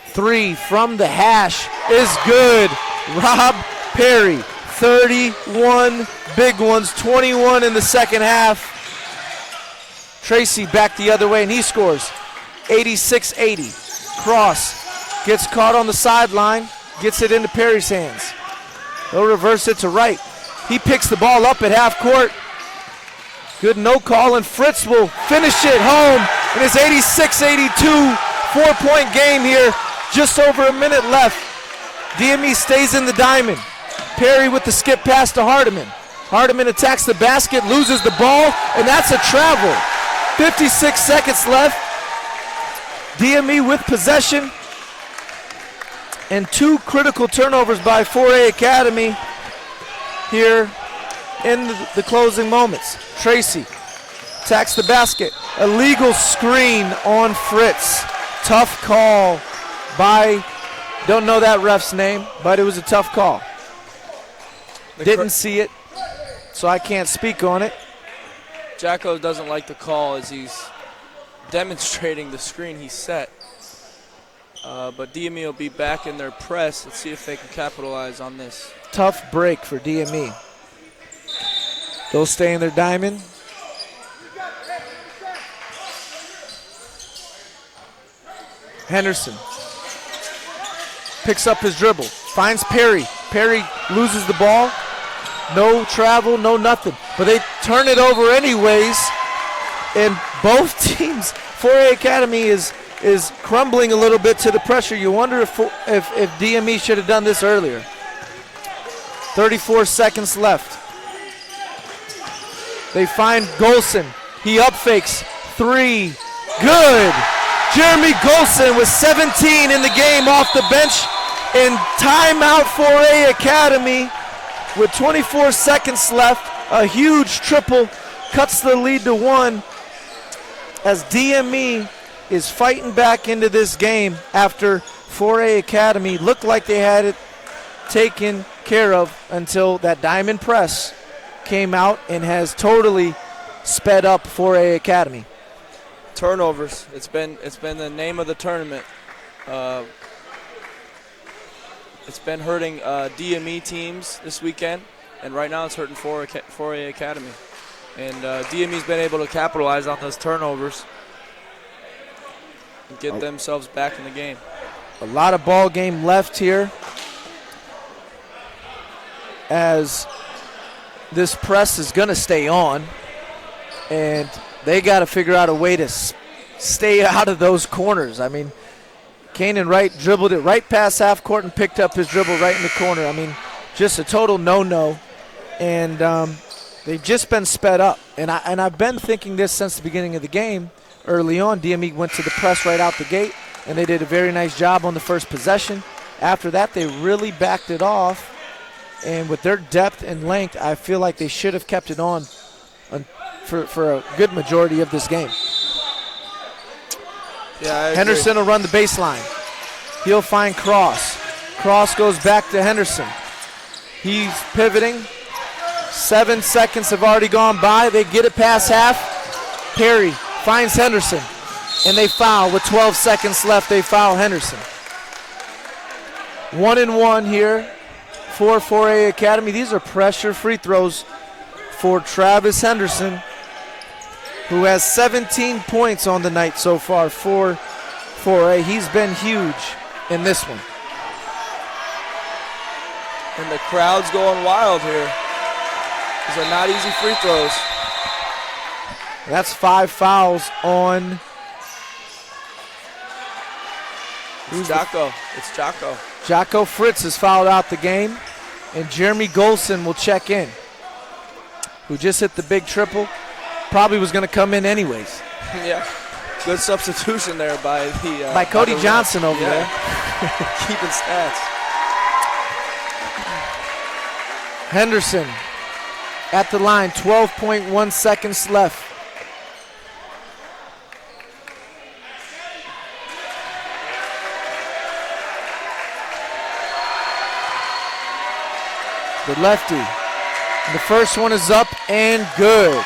3 from the hash is good. Rob Perry, 31 big ones, 21 in the second half. Tracy back the other way, and he scores 86-80. Cross gets caught on the sideline, gets it into Perry's hands. They'll reverse it to Wright. He picks the ball up at half court. Good no call, and Fritz will finish it home. And it's 86-82, 4-point game here. Just over a minute left. DME stays in the diamond. Perry with the skip pass to Hardiman. Hardiman attacks the basket, loses the ball, and that's a travel. 56 seconds left. DME with possession. And 2 critical turnovers by 4A Academy here in the closing moments. Tracy attacks the basket. Illegal screen on Fritz. Tough call by, don't know that ref's name, but it was a tough call. Didn't see it, so I can't speak on it. Jacko doesn't like the call as he's demonstrating the screen he set. But DME will be back in their press. Let's see if they can capitalize on this. Tough break for DME. They'll stay in their diamond. Henderson picks up his dribble, finds Perry. Perry loses the ball. No travel, no nothing. But they turn it over anyways. And both teams, 4A Academy is crumbling a little bit to the pressure. You wonder if DME should have done this earlier. 34 seconds left. They find Golson. He up fakes. 3. Good. Jeremy Golson with 17 in the game off the bench. And timeout 4A Academy with 24 seconds left. A huge triple cuts the lead to 1 as DME is fighting back into this game after 4A Academy looked like they had it taken care of until that diamond press came out and has totally sped up 4A Academy. Turnovers. It's been the name of the tournament. It's been hurting DME teams this weekend, and right now it's hurting 4A Academy. And DME's been able to capitalize on those turnovers and get themselves back in the game. A lot of ball game left here as this press is going to stay on, and they got to figure out a way to stay out of those corners. I mean, Kanan Wright dribbled it right past half court and picked up his dribble right in the corner. I mean, just a total no-no, and they've just been sped up. And I've been thinking this since the beginning of the game. Early on, DME went to the press right out the gate, and they did a very nice job on the first possession. After that, they really backed it off, and with their depth and length, I feel like they should have kept it on for a good majority of this game. Yeah, I agree. Henderson will run the baseline. He'll find Cross. Cross goes back to Henderson. He's pivoting. 7 seconds have already gone by. They get it past half. Perry finds Henderson, and they foul. With 12 seconds left, they foul Henderson. 1-1 here for 4A Academy. These are pressure free throws for Travis Henderson, who has 17 points on the night so far for 4A. He's been huge in this one. And the crowd's going wild here. These are not easy free throws. That's 5 fouls on. It's Jocko. It's Jocko. Jocko Fritz is fouled out the game. and Jeremy Golson will check in, who just hit the big triple. Probably was going to come in anyways. Yeah. Good substitution there by Cody Johnson over there. Keeping stats. Henderson at the line, 12.1 seconds left. The lefty. The first one is up and good.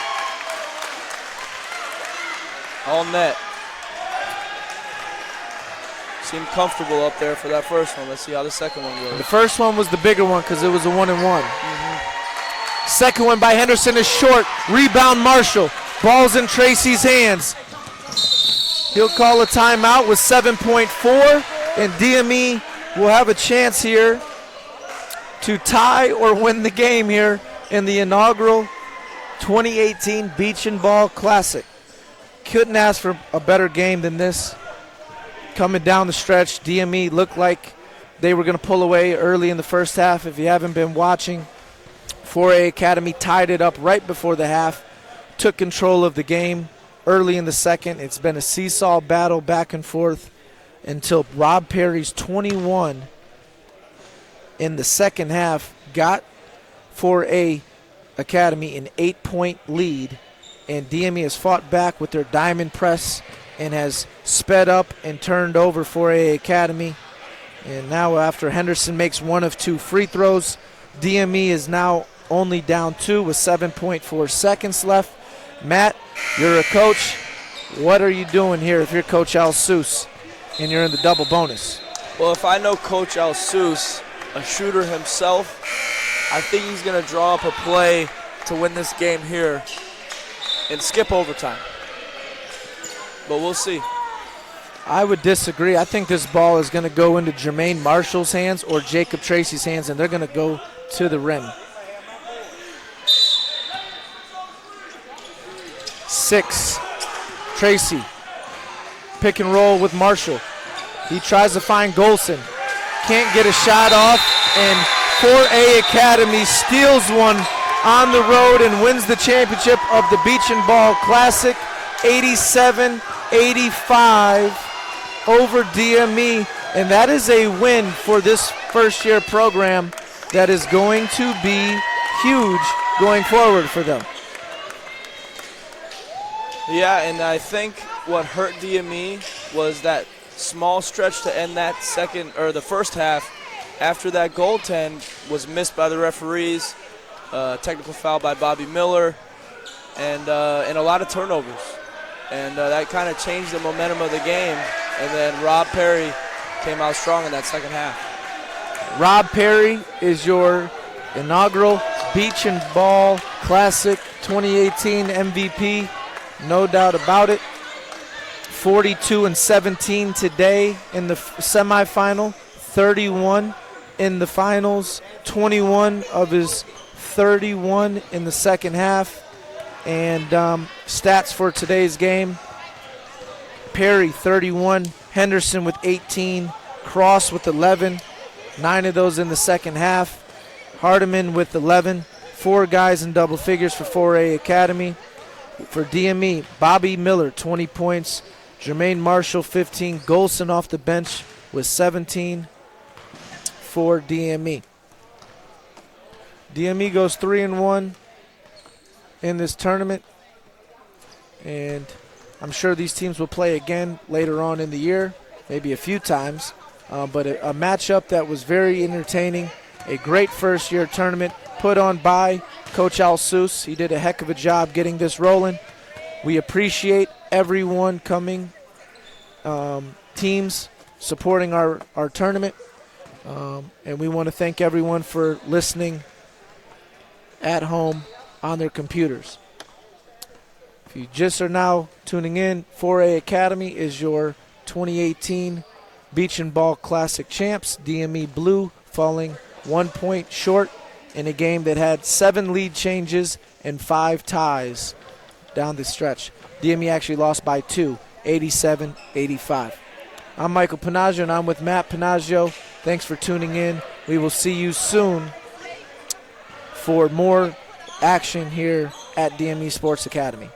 All net. Seemed comfortable up there for that first one. Let's see how the second one goes. The first one was the bigger one because it was a 1-and-1. Second one by Henderson is short. Rebound Marshall. Ball's in Tracy's hands. He'll call a timeout with 7.4, and Dme will have a chance here to tie or win the game here in the inaugural 2018 Beach and Ball Classic. Couldn't ask for a better game than this. Coming down the stretch, Dme looked like they were going to pull away early in the first half. If you haven't been watching, 4A Academy tied it up right before the half, took control of the game early in the second. It's been a seesaw battle back and forth until Rob Perry's 21 in the second half got 4A Academy an 8-point lead, and Dme has fought back with their diamond press and has sped up and turned over 4A Academy. And now after Henderson makes one of two free throws, Dme is now only down 2 with 7.4 seconds left. Matt, you're a coach. What are you doing here if you're Coach Al Seuss and you're in the double bonus? Well, if I know Coach Al Seuss, a shooter himself, I think he's going to draw up a play to win this game here and skip overtime. But we'll see. I would disagree. I think this ball is going to go into Jermaine Marshall's hands or Jacob Tracy's hands, and they're going to go to the rim. 6. Tracy. Pick and roll with Marshall. He tries to find Golson. Can't get a shot off, and 4A Academy steals one on the road and wins the championship of the Beach and Ball Classic, 87-85 over Dme, and that is a win for this first-year program that is going to be huge going forward for them. Yeah, and I think what hurt Dme was that small stretch to end that the first half after that goaltend was missed by the referees, technical foul by Bobby Miller, and a lot of turnovers. And that kind of changed the momentum of the game. And then Rob Perry came out strong in that second half. Rob Perry is your inaugural Beach and Ball Classic 2018 MVP, no doubt about it. 42-17 today in the semifinal, 31 in the finals, 21 of his 31 in the second half. And stats for today's game: Perry 31, Henderson with 18, Cross with 11, 9 of those in the second half, Hardiman with 11, 4 guys in double figures for 4A Academy. For Dme, Bobby Miller 20 points, Jermaine Marshall 15, Golson off the bench with 17 for Dme. Dme goes 3-1 in this tournament, and I'm sure these teams will play again later on in the year, maybe a few times, but a matchup that was very entertaining, a great first-year tournament put on by Coach Al Seuss. He did a heck of a job getting this rolling. We appreciate everyone coming, teams supporting our tournament, and we want to thank everyone for listening at home on their computers. If you just are now tuning in, 4A Academy is your 2018 Beach and Ball Classic champs. Dme Blue falling 1 point short in a game that had 7 lead changes and 5 ties down the stretch. Dme actually lost by 2, 87-85. I'm Michael Panaggio, and I'm with Matt Panaggio. Thanks for tuning in. We will see you soon for more action here at DME Sports Academy.